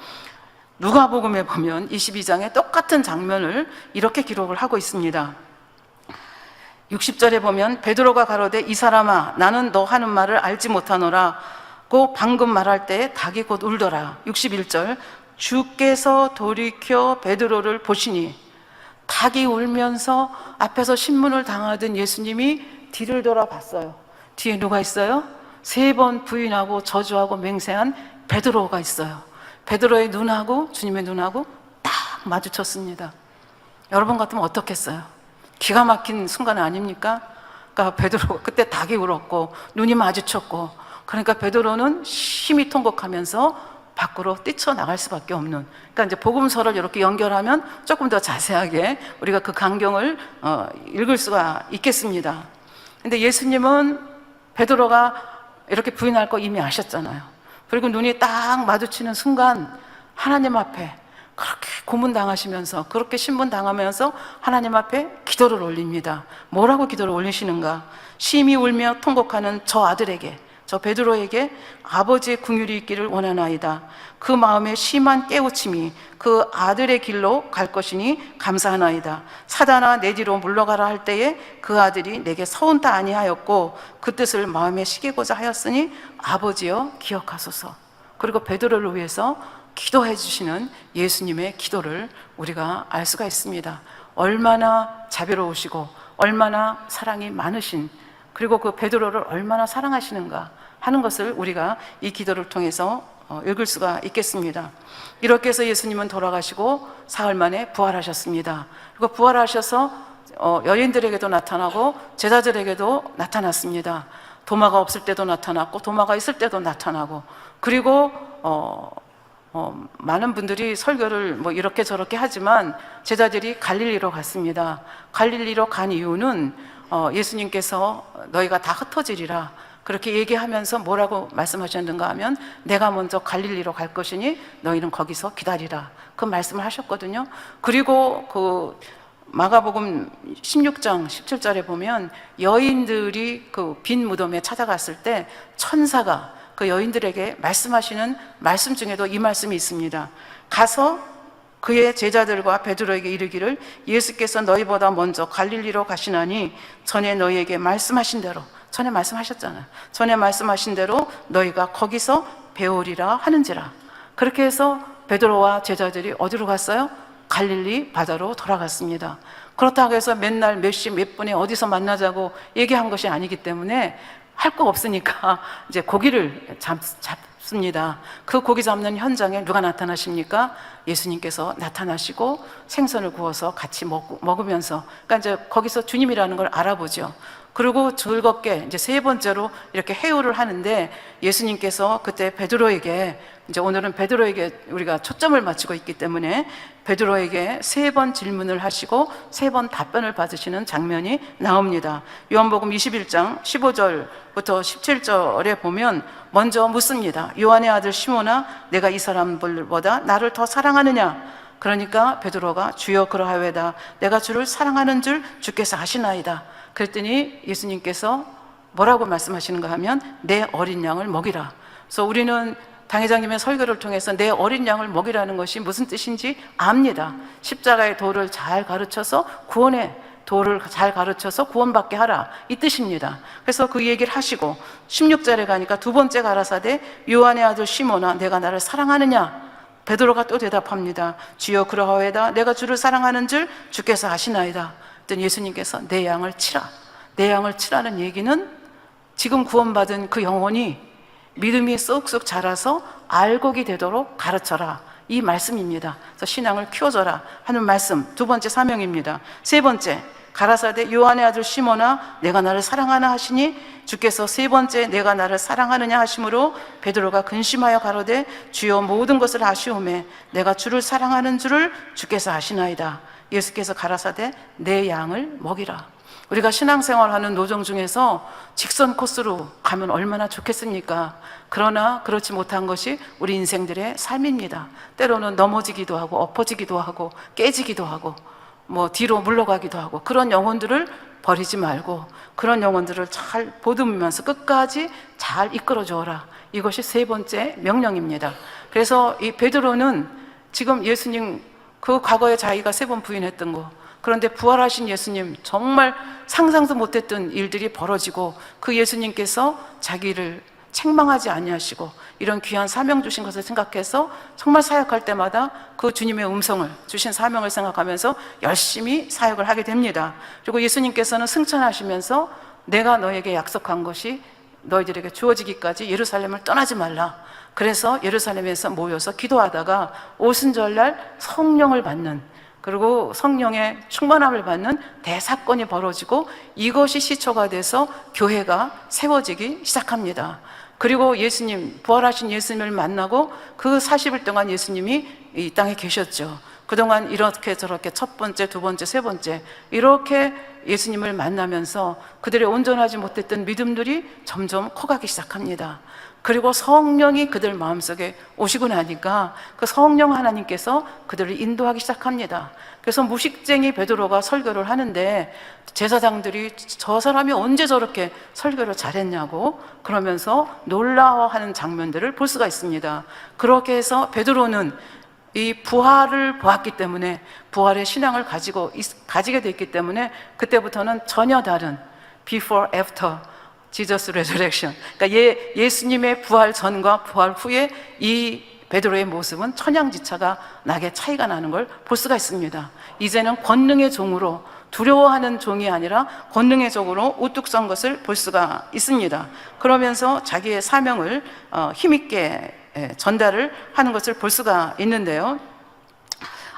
누가복음에 보면 22장에 똑같은 장면을 이렇게 기록을 하고 있습니다. 60절에 보면 베드로가 가로되 이 사람아 나는 너 하는 말을 알지 못하노라고 방금 말할 때 닭이 곧 울더라. 61절 주께서 돌이켜 베드로를 보시니 닭이 울면서 앞에서 신문을 당하던 예수님이 뒤를 돌아봤어요. 뒤에 누가 있어요? 3번 부인하고 저주하고 맹세한 베드로가 있어요. 베드로의 눈하고 주님의 눈하고 딱 마주쳤습니다. 여러분 같으면 어떻겠어요? 기가 막힌 순간 아닙니까? 그러니까 베드로 그때 닭이 울었고 눈이 마주쳤고 그러니까 베드로는 심히 통곡하면서 밖으로 뛰쳐나갈 수밖에 없는. 그러니까 이제 복음서를 이렇게 연결하면 조금 더 자세하게 우리가 그 광경을 읽을 수가 있겠습니다. 근데 예수님은 베드로가 이렇게 부인할 거 이미 아셨잖아요. 그리고 눈이 딱 마주치는 순간 하나님 앞에 그렇게 고문당하시면서 그렇게 신문당하면서 하나님 앞에 기도를 올립니다. 뭐라고 기도를 올리시는가? 심히 울며 통곡하는 저 아들에게, 저 베드로에게 아버지의 긍휼이 있기를 원하나이다. 그 마음에 심한 깨우침이 그 아들의 길로 갈 것이니 감사하나이다. 사단아 내 뒤로 물러가라 할 때에 그 아들이 내게 서운다 아니하였고 그 뜻을 마음에 시키고자 하였으니 아버지여 기억하소서. 그리고 베드로를 위해서 기도해 주시는 예수님의 기도를 우리가 알 수가 있습니다. 얼마나 자비로우시고 얼마나 사랑이 많으신, 그리고 그 베드로를 얼마나 사랑하시는가 하는 것을 우리가 이 기도를 통해서 읽을 수가 있겠습니다. 이렇게 해서 예수님은 돌아가시고 사흘 만에 부활하셨습니다. 그리고 부활하셔서 여인들에게도 나타나고 제자들에게도 나타났습니다. 도마가 없을 때도 나타났고 도마가 있을 때도 나타나고, 그리고 많은 분들이 설교를 뭐 이렇게 저렇게 하지만 제자들이 갈릴리로 갔습니다. 갈릴리로 간 이유는 예수님께서 너희가 다 흩어지리라 그렇게 얘기하면서 뭐라고 말씀하셨는가 하면, 내가 먼저 갈릴리로 갈 것이니 너희는 거기서 기다리라, 그 말씀을 하셨거든요. 그리고 그 마가복음 16장 17절에 보면 여인들이 그 빈 무덤에 찾아갔을 때 천사가 그 여인들에게 말씀하시는 말씀 중에도 이 말씀이 있습니다. 가서 그의 제자들과 베드로에게 이르기를 예수께서 너희보다 먼저 갈릴리로 가시나니 전에 너희에게 말씀하신 대로, 전에 말씀하셨잖아요. 전에 말씀하신 대로 너희가 거기서 배우리라 하는지라. 그렇게 해서 베드로와 제자들이 어디로 갔어요? 갈릴리 바다로 돌아갔습니다. 그렇다고 해서 맨날 몇 시 몇 분에 어디서 만나자고 얘기한 것이 아니기 때문에 할 거 없으니까 이제 고기를 잡습니다. 그 고기 잡는 현장에 누가 나타나십니까? 예수님께서 나타나시고 생선을 구워서 같이 먹으면서, 그러니까 이제 거기서 주님이라는 걸 알아보죠. 그리고 즐겁게 이제 세 번째로 이렇게 해요를 하는데, 예수님께서 그때 베드로에게, 이제 오늘은 베드로에게 우리가 초점을 맞추고 있기 때문에 베드로에게 세 번 질문을 하시고 세 번 답변을 받으시는 장면이 나옵니다. 요한복음 21장 15절부터 17절에 보면 먼저 묻습니다. 요한의 아들 시몬아, 내가 이 사람들보다 나를 더 사랑하느냐? 그러니까 베드로가 주여 그러하외다, 내가 주를 사랑하는 줄 주께서 아시나이다. 그랬더니 예수님께서 뭐라고 말씀하시는가 하면, 내 어린 양을 먹이라. 그래서 우리는 당회장님의 설교를 통해서 내 어린 양을 먹이라는 것이 무슨 뜻인지 압니다. 십자가의 도를 잘 가르쳐서 구원의 도를 잘 가르쳐서 구원받게 하라, 이 뜻입니다. 그래서 그 얘기를 하시고 16절에 가니까 두 번째 가라사대 요한의 아들 시몬아, 내가 나를 사랑하느냐? 베드로가 또 대답합니다. 주여 그러하외다, 내가 주를 사랑하는 줄 주께서 아시나이다. 그랬더니 예수님께서 내 양을 치라. 내 양을 치라는 얘기는 지금 구원받은 그 영혼이 믿음이 쏙쏙 자라서 알곡이 되도록 가르쳐라, 이 말씀입니다. 그래서 신앙을 키워줘라 하는 말씀, 두 번째 사명입니다. 세 번째 가라사대 요한의 아들 시몬아, 내가 나를 사랑하나 하시니 주께서 세 번째 내가 나를 사랑하느냐 하심으로 베드로가 근심하여 가로되 주여 모든 것을 아시오매 내가 주를 사랑하는 줄을 주께서 아시나이다. 예수께서 가라사대 내 양을 먹이라. 우리가 신앙생활하는 노정 중에서 직선 코스로 가면 얼마나 좋겠습니까? 그러나 그렇지 못한 것이 우리 인생들의 삶입니다. 때로는 넘어지기도 하고 엎어지기도 하고 깨지기도 하고 뭐 뒤로 물러가기도 하고, 그런 영혼들을 버리지 말고 그런 영혼들을 잘 보듬으면서 끝까지 잘 이끌어 주어라. 이것이 세 번째 명령입니다. 그래서 이 베드로는 지금 예수님 그 과거에 자기가 세 번 부인했던 거, 그런데 부활하신 예수님, 정말 상상도 못했던 일들이 벌어지고 그 예수님께서 자기를 책망하지 아니하시고 이런 귀한 사명 주신 것을 생각해서 정말 사역할 때마다 그 주님의 음성을, 주신 사명을 생각하면서 열심히 사역을 하게 됩니다. 그리고 예수님께서는 승천하시면서 내가 너에게 약속한 것이 너희들에게 주어지기까지 예루살렘을 떠나지 말라. 그래서 예루살렘에서 모여서 기도하다가 오순절날 성령을 받는, 그리고 성령의 충만함을 받는 대사건이 벌어지고 이것이 시초가 돼서 교회가 세워지기 시작합니다. 그리고 예수님, 부활하신 예수님을 만나고 그 40일 동안 예수님이 이 땅에 계셨죠. 그동안 이렇게 저렇게 첫 번째, 두 번째, 세 번째 이렇게 예수님을 만나면서 그들의 온전하지 못했던 믿음들이 점점 커가기 시작합니다. 그리고 성령이 그들 마음속에 오시고 나니까 그 성령 하나님께서 그들을 인도하기 시작합니다. 그래서 무식쟁이 베드로가 설교를 하는데 제사장들이 저 사람이 언제 저렇게 설교를 잘했냐고 그러면서 놀라워하는 장면들을 볼 수가 있습니다. 그렇게 해서 베드로는 이 부활을 보았기 때문에, 부활의 신앙을 가지게 됐기 때문에 그때부터는 전혀 다른 before, after Jesus resurrection, 그러니까 예수님의 부활 전과 부활 후에 이 베드로의 모습은 천양지차가 나게 차이가 나는 걸 볼 수가 있습니다. 이제는 권능의 종으로, 두려워하는 종이 아니라 권능의 종으로 우뚝 선 것을 볼 수가 있습니다. 그러면서 자기의 사명을 힘있게 전달을 하는 것을 볼 수가 있는데요.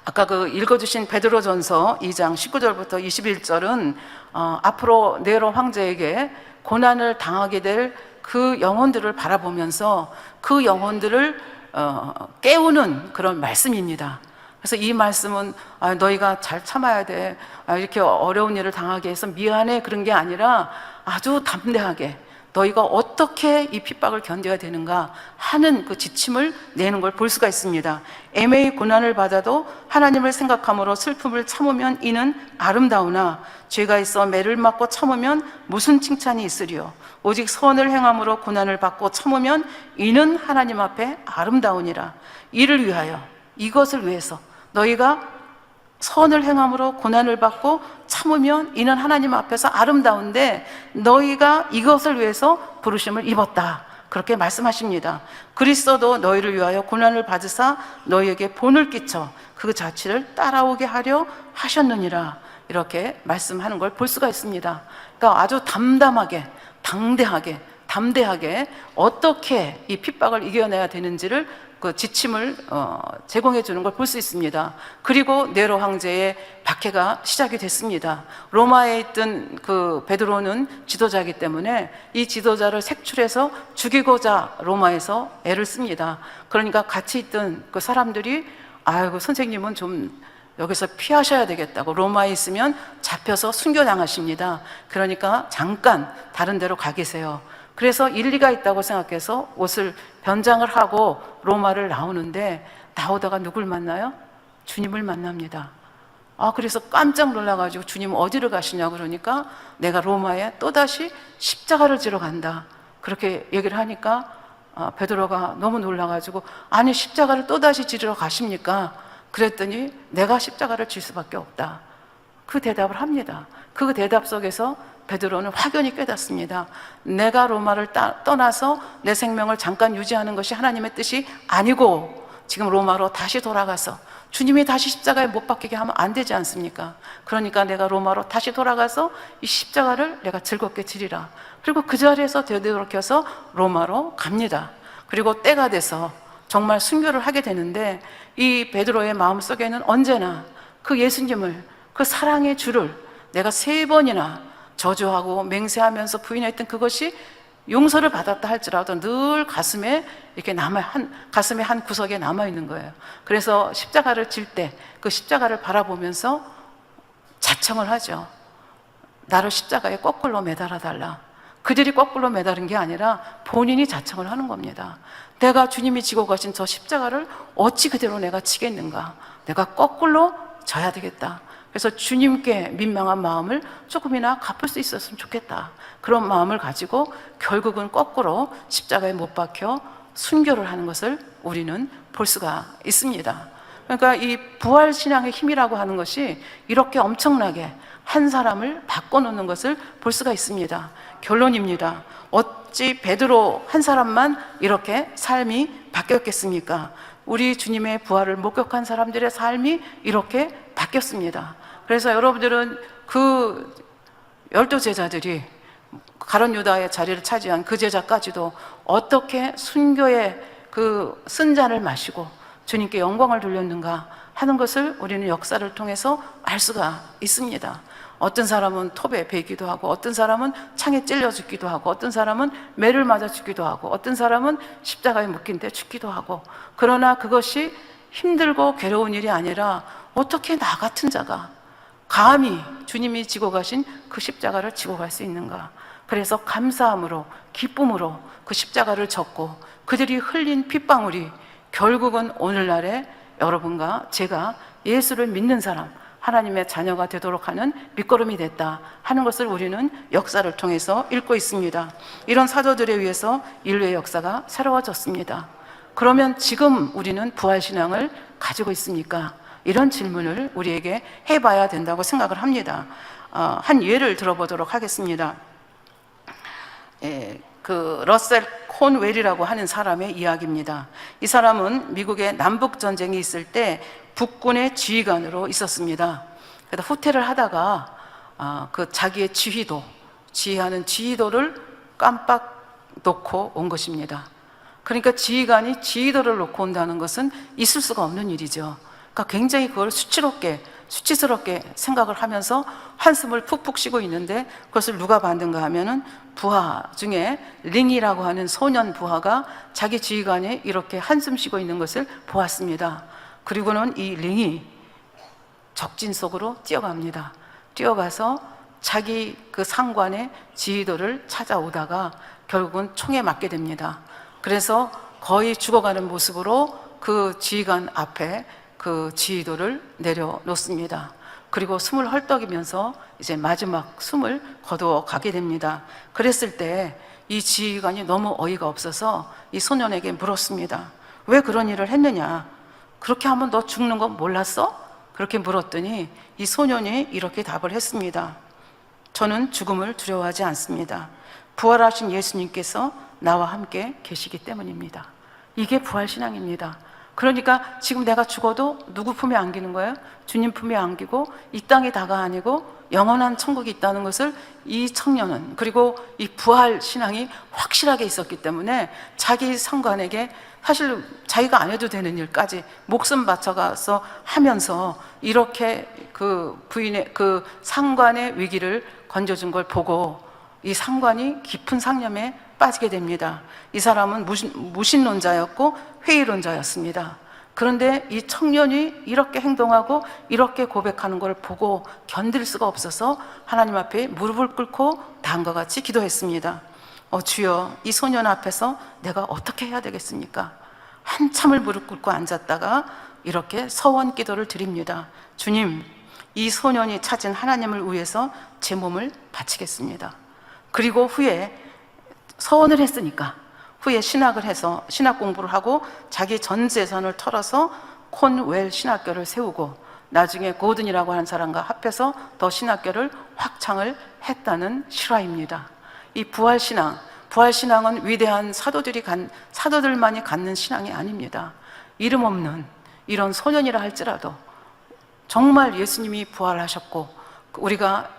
아까 그 읽어주신 베드로전서 2장 19절부터 21절은 앞으로 네로 황제에게 고난을 당하게 될 그 영혼들을 바라보면서 그 영혼들을 깨우는 그런 말씀입니다. 그래서 이 말씀은 너희가 잘 참아야 돼, 이렇게 어려운 일을 당하게 해서 미안해, 그런 게 아니라 아주 담대하게 너희가 어떻게 이 핍박을 견뎌야 되는가 하는 그 지침을 내는 걸 볼 수가 있습니다. 애매히 고난을 받아도 하나님을 생각함으로 슬픔을 참으면 이는 아름다우나 죄가 있어 매를 맞고 참으면 무슨 칭찬이 있으리요. 오직 선을 행함으로 고난을 받고 참으면 이는 하나님 앞에 아름다우니라. 이를 위하여, 이것을 위해서 너희가 선을 행함으로 고난을 받고 참으면 이는 하나님 앞에서 아름다운데 너희가 이것을 위해서 부르심을 입었다, 그렇게 말씀하십니다. 그리스도도 너희를 위하여 고난을 받으사 너희에게 본을 끼쳐 그 자취를 따라오게 하려 하셨느니라, 이렇게 말씀하는 걸 볼 수가 있습니다. 그러니까 아주 담담하게, 담대하게 어떻게 이 핍박을 이겨내야 되는지를 그 지침을 제공해 주는 걸 볼 수 있습니다. 그리고 네로 황제의 박해가 시작이 됐습니다. 로마에 있던 그 베드로는 지도자이기 때문에 이 지도자를 색출해서 죽이고자 로마에서 애를 씁니다. 그러니까 같이 있던 그 사람들이 아이고, 선생님은 좀 여기서 피하셔야 되겠다고, 로마에 있으면 잡혀서 순교당하십니다. 그러니까 잠깐 다른 데로 가 계세요. 그래서 일리가 있다고 생각해서 옷을 변장을 하고 로마를 나오는데, 나오다가 누굴 만나요? 주님을 만납니다. 그래서 깜짝 놀라가지고 주님 어디를 가시냐고 그러니까 내가 로마에 또다시 십자가를 지러 간다, 그렇게 얘기를 하니까 베드로가 너무 놀라가지고 아니, 십자가를 또다시 지르러 가십니까? 그랬더니 내가 십자가를 질 수밖에 없다, 그 대답을 합니다. 그 대답 속에서 베드로는 확연히 깨닫습니다. 내가 로마를 떠나서 내 생명을 잠깐 유지하는 것이 하나님의 뜻이 아니고 지금 로마로 다시 돌아가서 주님이 다시 십자가에 못 박히게 하면 안 되지 않습니까? 그러니까 내가 로마로 다시 돌아가서 이 십자가를 내가 즐겁게 지리라. 그리고 그 자리에서 되돌아켜서 로마로 갑니다. 그리고 때가 돼서 정말 순교를 하게 되는데, 이 베드로의 마음속에는 언제나 그 예수님을, 그 사랑의 주를 내가 3번이나 저주하고 맹세하면서 부인했던 그것이 용서를 받았다 할지라도 늘 가슴에 이렇게 가슴의 한 구석에 남아 있는 거예요. 그래서 십자가를 질 때 그 십자가를 바라보면서 자청을 하죠. 나를 십자가에 거꾸로 매달아 달라. 그들이 거꾸로 매달은 게 아니라 본인이 자청을 하는 겁니다. 내가 주님이 지고 가신 저 십자가를 어찌 그대로 내가 지겠는가? 내가 거꾸로 져야 되겠다. 그래서 주님께 민망한 마음을 조금이나 갚을 수 있었으면 좋겠다, 그런 마음을 가지고 결국은 거꾸로 십자가에 못 박혀 순교를 하는 것을 우리는 볼 수가 있습니다. 그러니까 이 부활신앙의 힘이라고 하는 것이 이렇게 엄청나게 한 사람을 바꿔놓는 것을 볼 수가 있습니다. 결론입니다. 어찌 베드로 한 사람만 이렇게 삶이 바뀌었겠습니까? 우리 주님의 부활을 목격한 사람들의 삶이 이렇게 바뀌었습니다. 그래서 여러분들은 그 12제자들이 가룟 유다의 자리를 차지한 그 제자까지도 어떻게 순교의 그 쓴잔을 마시고 주님께 영광을 돌렸는가 하는 것을 우리는 역사를 통해서 알 수가 있습니다. 어떤 사람은 톱에 베기도 하고, 어떤 사람은 창에 찔려 죽기도 하고, 어떤 사람은 매를 맞아 죽기도 하고, 어떤 사람은 십자가에 묶인 데 죽기도 하고, 그러나 그것이 힘들고 괴로운 일이 아니라 어떻게 나 같은 자가 감히 주님이 지고 가신 그 십자가를 지고 갈 수 있는가? 그래서 감사함으로, 기쁨으로 그 십자가를 졌고, 그들이 흘린 핏방울이 결국은 오늘날의 여러분과 제가 예수를 믿는 사람, 하나님의 자녀가 되도록 하는 밑거름이 됐다 하는 것을 우리는 역사를 통해서 읽고 있습니다. 이런 사도들에 의해서 인류의 역사가 새로워졌습니다. 그러면 지금 우리는 부활신앙을 가지고 있습니까? 이런 질문을 우리에게 해봐야 된다고 생각을 합니다. 한 예를 들어보도록 하겠습니다. 그 러셀 콘웰이라고 하는 사람의 이야기입니다. 이 사람은 미국의 남북전쟁이 있을 때 북군의 지휘관으로 있었습니다. 그래서 후퇴를 하다가 그 자기의 지휘하는 지휘도를 깜빡 놓고 온 것입니다. 그러니까 지휘관이 지휘도를 놓고 온다는 것은 있을 수가 없는 일이죠. 그러니까 굉장히 그걸 수치스럽게 생각을 하면서 한숨을 푹푹 쉬고 있는데, 그것을 누가 봤는가 하면은 부하 중에 링이라고 하는 소년 부하가 자기 지휘관이 이렇게 한숨 쉬고 있는 것을 보았습니다. 그리고는 이 링이 적진 속으로 뛰어갑니다. 뛰어가서 자기 그 상관의 지휘도를 찾아오다가 결국은 총에 맞게 됩니다. 그래서 거의 죽어가는 모습으로 그 지휘관 앞에 그 지휘도를 내려놓습니다. 그리고 숨을 헐떡이면서 이제 마지막 숨을 거두어 가게 됩니다. 그랬을 때 이 지휘관이 너무 어이가 없어서 이 소년에게 물었습니다. 왜 그런 일을 했느냐? 그렇게 하면 너 죽는 거 몰랐어? 그렇게 물었더니 이 소년이 이렇게 답을 했습니다. 저는 죽음을 두려워하지 않습니다. 부활하신 예수님께서 나와 함께 계시기 때문입니다. 이게 부활신앙입니다. 그러니까 지금 내가 죽어도 누구 품에 안기는 거예요? 주님 품에 안기고 이 땅이 다가 아니고 영원한 천국이 있다는 것을 이 청년은, 그리고 이 부활신앙이 확실하게 있었기 때문에 자기 상관에게 사실 자기가 안 해도 되는 일까지 목숨 바쳐가서 하면서 이렇게 그 부인의 그 상관의 위기를 건져준 걸 보고 이 상관이 깊은 상념에 빠지게 됩니다. 이 사람은 무신론자였고 회의론자였습니다. 그런데 이 청년이 이렇게 행동하고 이렇게 고백하는 걸 보고 견딜 수가 없어서 하나님 앞에 무릎을 꿇고 다음과 같이 기도했습니다. 주여, 이 소년 앞에서 내가 어떻게 해야 되겠습니까? 한참을 무릎 꿇고 앉았다가 이렇게 서원 기도를 드립니다. 주님, 이 소년이 찾은 하나님을 위해서 제 몸을 바치겠습니다. 그리고 후에 서원을 했으니까 후에 신학을 해서 신학 공부를 하고 자기 전 재산을 털어서 콘웰 신학교를 세우고 나중에 고든이라고 하는 사람과 합해서 더 신학교를 확창을 했다는 실화입니다. 이 부활신앙은 위대한 사도들만이 갖는 신앙이 아닙니다. 이름 없는 이런 소년이라 할지라도 정말 예수님이 부활하셨고 우리가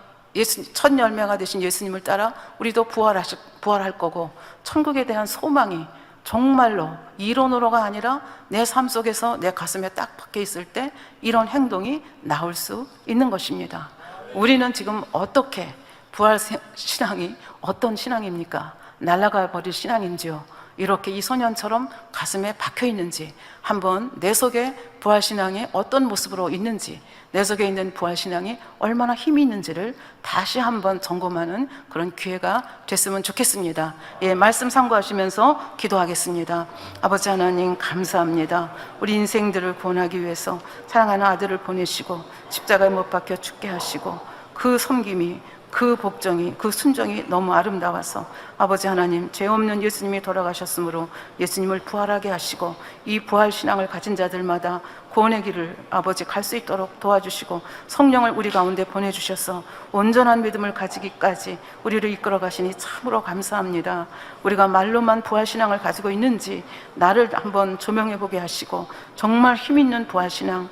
첫 열매가 되신 예수님을 따라 우리도 부활할 거고 천국에 대한 소망이 정말로 이론으로가 아니라 내 삶 속에서 내 가슴에 딱 박혀 있을 때 이런 행동이 나올 수 있는 것입니다. 우리는 지금 어떻게 부활신앙이 어떤 신앙입니까? 날아가 버릴 신앙인지요? 이렇게 이 소년처럼 가슴에 박혀 있는지 한번 내 속에 부활신앙이 어떤 모습으로 있는지, 내 속에 있는 부활신앙이 얼마나 힘이 있는지를 다시 한번 점검하는 그런 기회가 됐으면 좋겠습니다. 말씀 참고하시면서 기도하겠습니다. 아버지 하나님, 감사합니다. 우리 인생들을 구원하기 위해서 사랑하는 아들을 보내시고 십자가에 못 박혀 죽게 하시고 그 섬김이, 그 복종이, 그 순종이 너무 아름다워서 아버지 하나님, 죄 없는 예수님이 돌아가셨으므로 예수님을 부활하게 하시고 이 부활신앙을 가진 자들마다 구원의 길을 아버지 갈 수 있도록 도와주시고 성령을 우리 가운데 보내주셔서 온전한 믿음을 가지기까지 우리를 이끌어 가시니 참으로 감사합니다. 우리가 말로만 부활신앙을 가지고 있는지 나를 한번 조명해 보게 하시고 정말 힘 있는 부활신앙,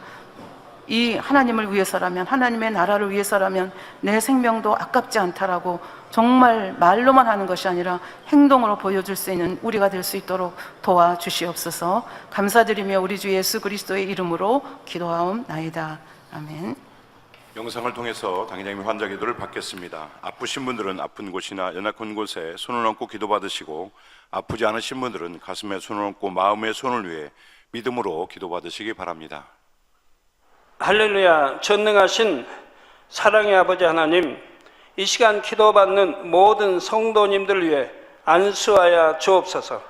이 하나님을 위해서라면, 하나님의 나라를 위해서라면 내 생명도 아깝지 않다라고 정말 말로만 하는 것이 아니라 행동으로 보여줄 수 있는 우리가 될 수 있도록 도와주시옵소서. 감사드리며 우리 주 예수 그리스도의 이름으로 기도하옵나이다. 아멘. 영상을 통해서 당회장님의 환자 기도를 받겠습니다. 아프신 분들은 아픈 곳이나 연약한 곳에 손을 얹고 기도받으시고, 아프지 않으신 분들은 가슴에 손을 얹고 마음의 손을 위해 믿음으로 기도받으시기 바랍니다. 할렐루야. 전능하신 사랑의 아버지 하나님, 이 시간 기도받는 모든 성도님들 위해 안수하여 주옵소서.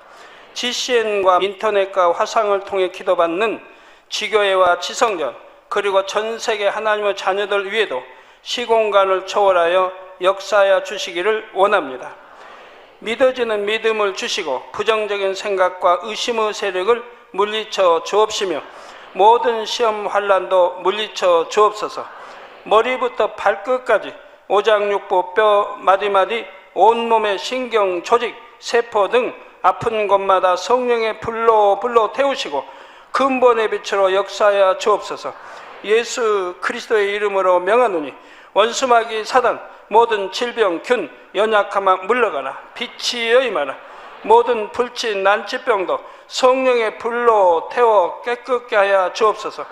GCN과 인터넷과 화상을 통해 기도받는 지교회와 지성전, 그리고 전 세계 하나님의 자녀들 위에도 시공간을 초월하여 역사하여 주시기를 원합니다. 믿어지는 믿음을 주시고 부정적인 생각과 의심의 세력을 물리쳐 주옵시며 모든 시험 환난도 물리쳐 주옵소서. 머리부터 발끝까지 오장육부 뼈 마디마디 온몸의 신경 조직 세포 등 아픈 곳마다 성령의 불로 태우시고 근본의 빛으로 역사하여 주옵소서. 예수 그리스도의 이름으로 명하노니 원수마귀 사단 모든 질병 균 연약함아 물러가라. 빛이 임하라. 모든 불치 난치병도 성령의 불로 태워 깨끗게 하여 주옵소서.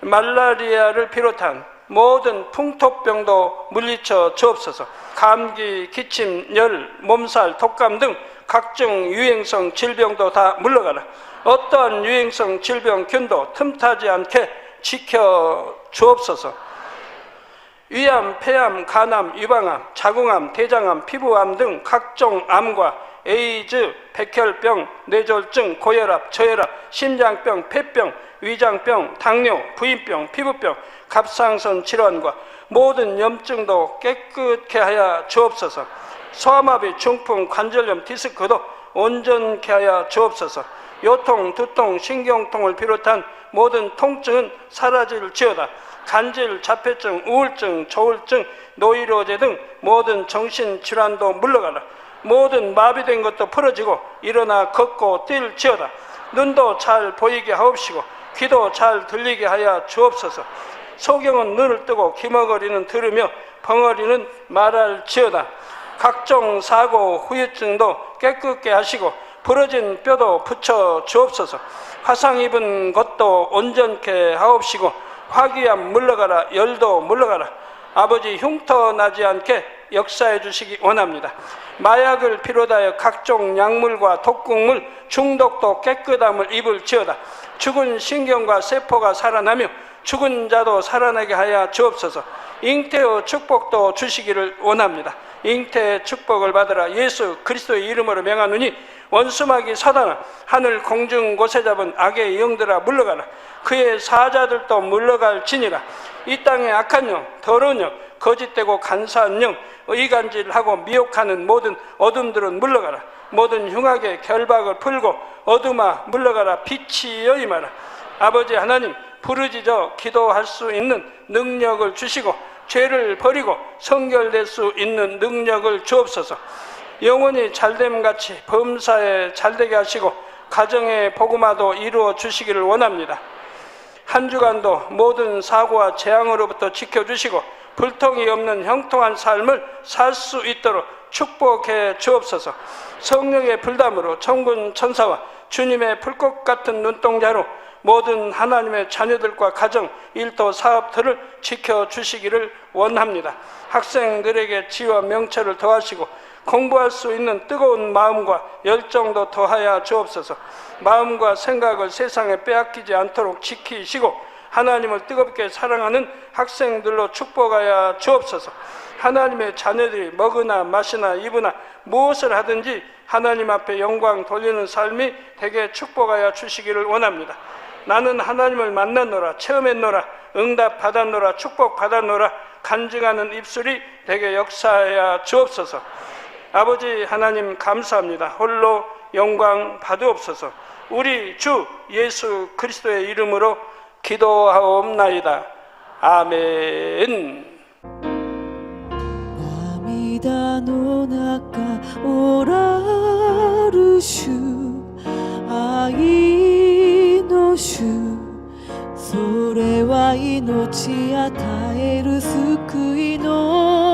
말라리아를 비롯한 모든 풍토병도 물리쳐 주옵소서. 감기, 기침, 열, 몸살, 독감 등 각종 유행성 질병도 다 물러가라. 어떠한 유행성 질병균도 틈타지 않게 지켜 주옵소서. 위암, 폐암, 간암, 유방암, 자궁암, 대장암, 피부암 등 각종 암과 에이즈, 백혈병, 뇌졸중, 고혈압, 저혈압, 심장병, 폐병, 위장병, 당뇨, 부인병, 피부병, 갑상선 질환과 모든 염증도 깨끗게 하여 주옵소서. 소아마비, 중풍, 관절염, 디스크도 온전케 하여 주옵소서. 요통, 두통, 신경통을 비롯한 모든 통증은 사라질지어다. 간질, 자폐증, 우울증, 조울증, 노이로제 등 모든 정신질환도 물러가라. 모든 마비된 것도 풀어지고 일어나 걷고 뛸지어다. 눈도 잘 보이게 하옵시고 귀도 잘 들리게 하여 주옵소서. 소경은 눈을 뜨고 기머거리는 들으며 벙어리는 말할지어다. 각종 사고, 후유증도 깨끗게 하시고 부러진 뼈도 붙여 주옵소서. 화상 입은 것도 온전케 하옵시고 화기암 물러가라. 열도 물러가라. 아버지 흉터 나지 않게 역사해 주시기 원합니다. 마약을 비롯하여 각종 약물과 독극물 중독도 깨끗함을 입을지어다. 죽은 신경과 세포가 살아나며 죽은 자도 살아나게 하여 주옵소서. 잉태의 축복도 주시기를 원합니다. 잉태의 축복을 받으라. 예수 그리스도의 이름으로 명하노니 원수마귀 사단아, 하늘 공중 곳에 잡은 악의 영들아 물러가라. 그의 사자들도 물러갈지니라. 이 땅의 악한 영, 더러운 영, 거짓되고 간사한 영, 의간질하고 미혹하는 모든 어둠들은 물러가라. 모든 흉악의 결박을 풀고 어둠아 물러가라. 빛이여 임하라. 아버지 하나님, 부르짖어 기도할 수 있는 능력을 주시고 죄를 버리고 성결될 수 있는 능력을 주옵소서. 영혼이 잘됨같이 범사에 잘되게 하시고 가정의 복음화도 이루어 주시기를 원합니다. 한 주간도 모든 사고와 재앙으로부터 지켜주시고 불통이 없는 형통한 삶을 살 수 있도록 축복해 주옵소서. 성령의 불담으로 천군 천사와 주님의 불꽃 같은 눈동자로 모든 하나님의 자녀들과 가정, 일도, 사업들을 지켜주시기를 원합니다. 학생들에게 지혜와 명철을 더하시고 공부할 수 있는 뜨거운 마음과 열정도 더하여 주옵소서. 마음과 생각을 세상에 빼앗기지 않도록 지키시고 하나님을 뜨겁게 사랑하는 학생들로 축복하여 주옵소서. 하나님의 자녀들이 먹으나 마시나 입으나 무엇을 하든지 하나님 앞에 영광 돌리는 삶이 되게 축복하여 주시기를 원합니다. 나는 하나님을 만났노라, 체험했노라, 응답 받았노라, 축복 받았노라 간증하는 입술이 되게 역사하여 주옵소서. 아버지 하나님 감사합니다. 홀로 영광 받으옵소서. 우리 주 예수 그리스도의 이름으로 기도하옵나이다. 아멘. 涙の中おらる主、愛の主、それは命与える救いの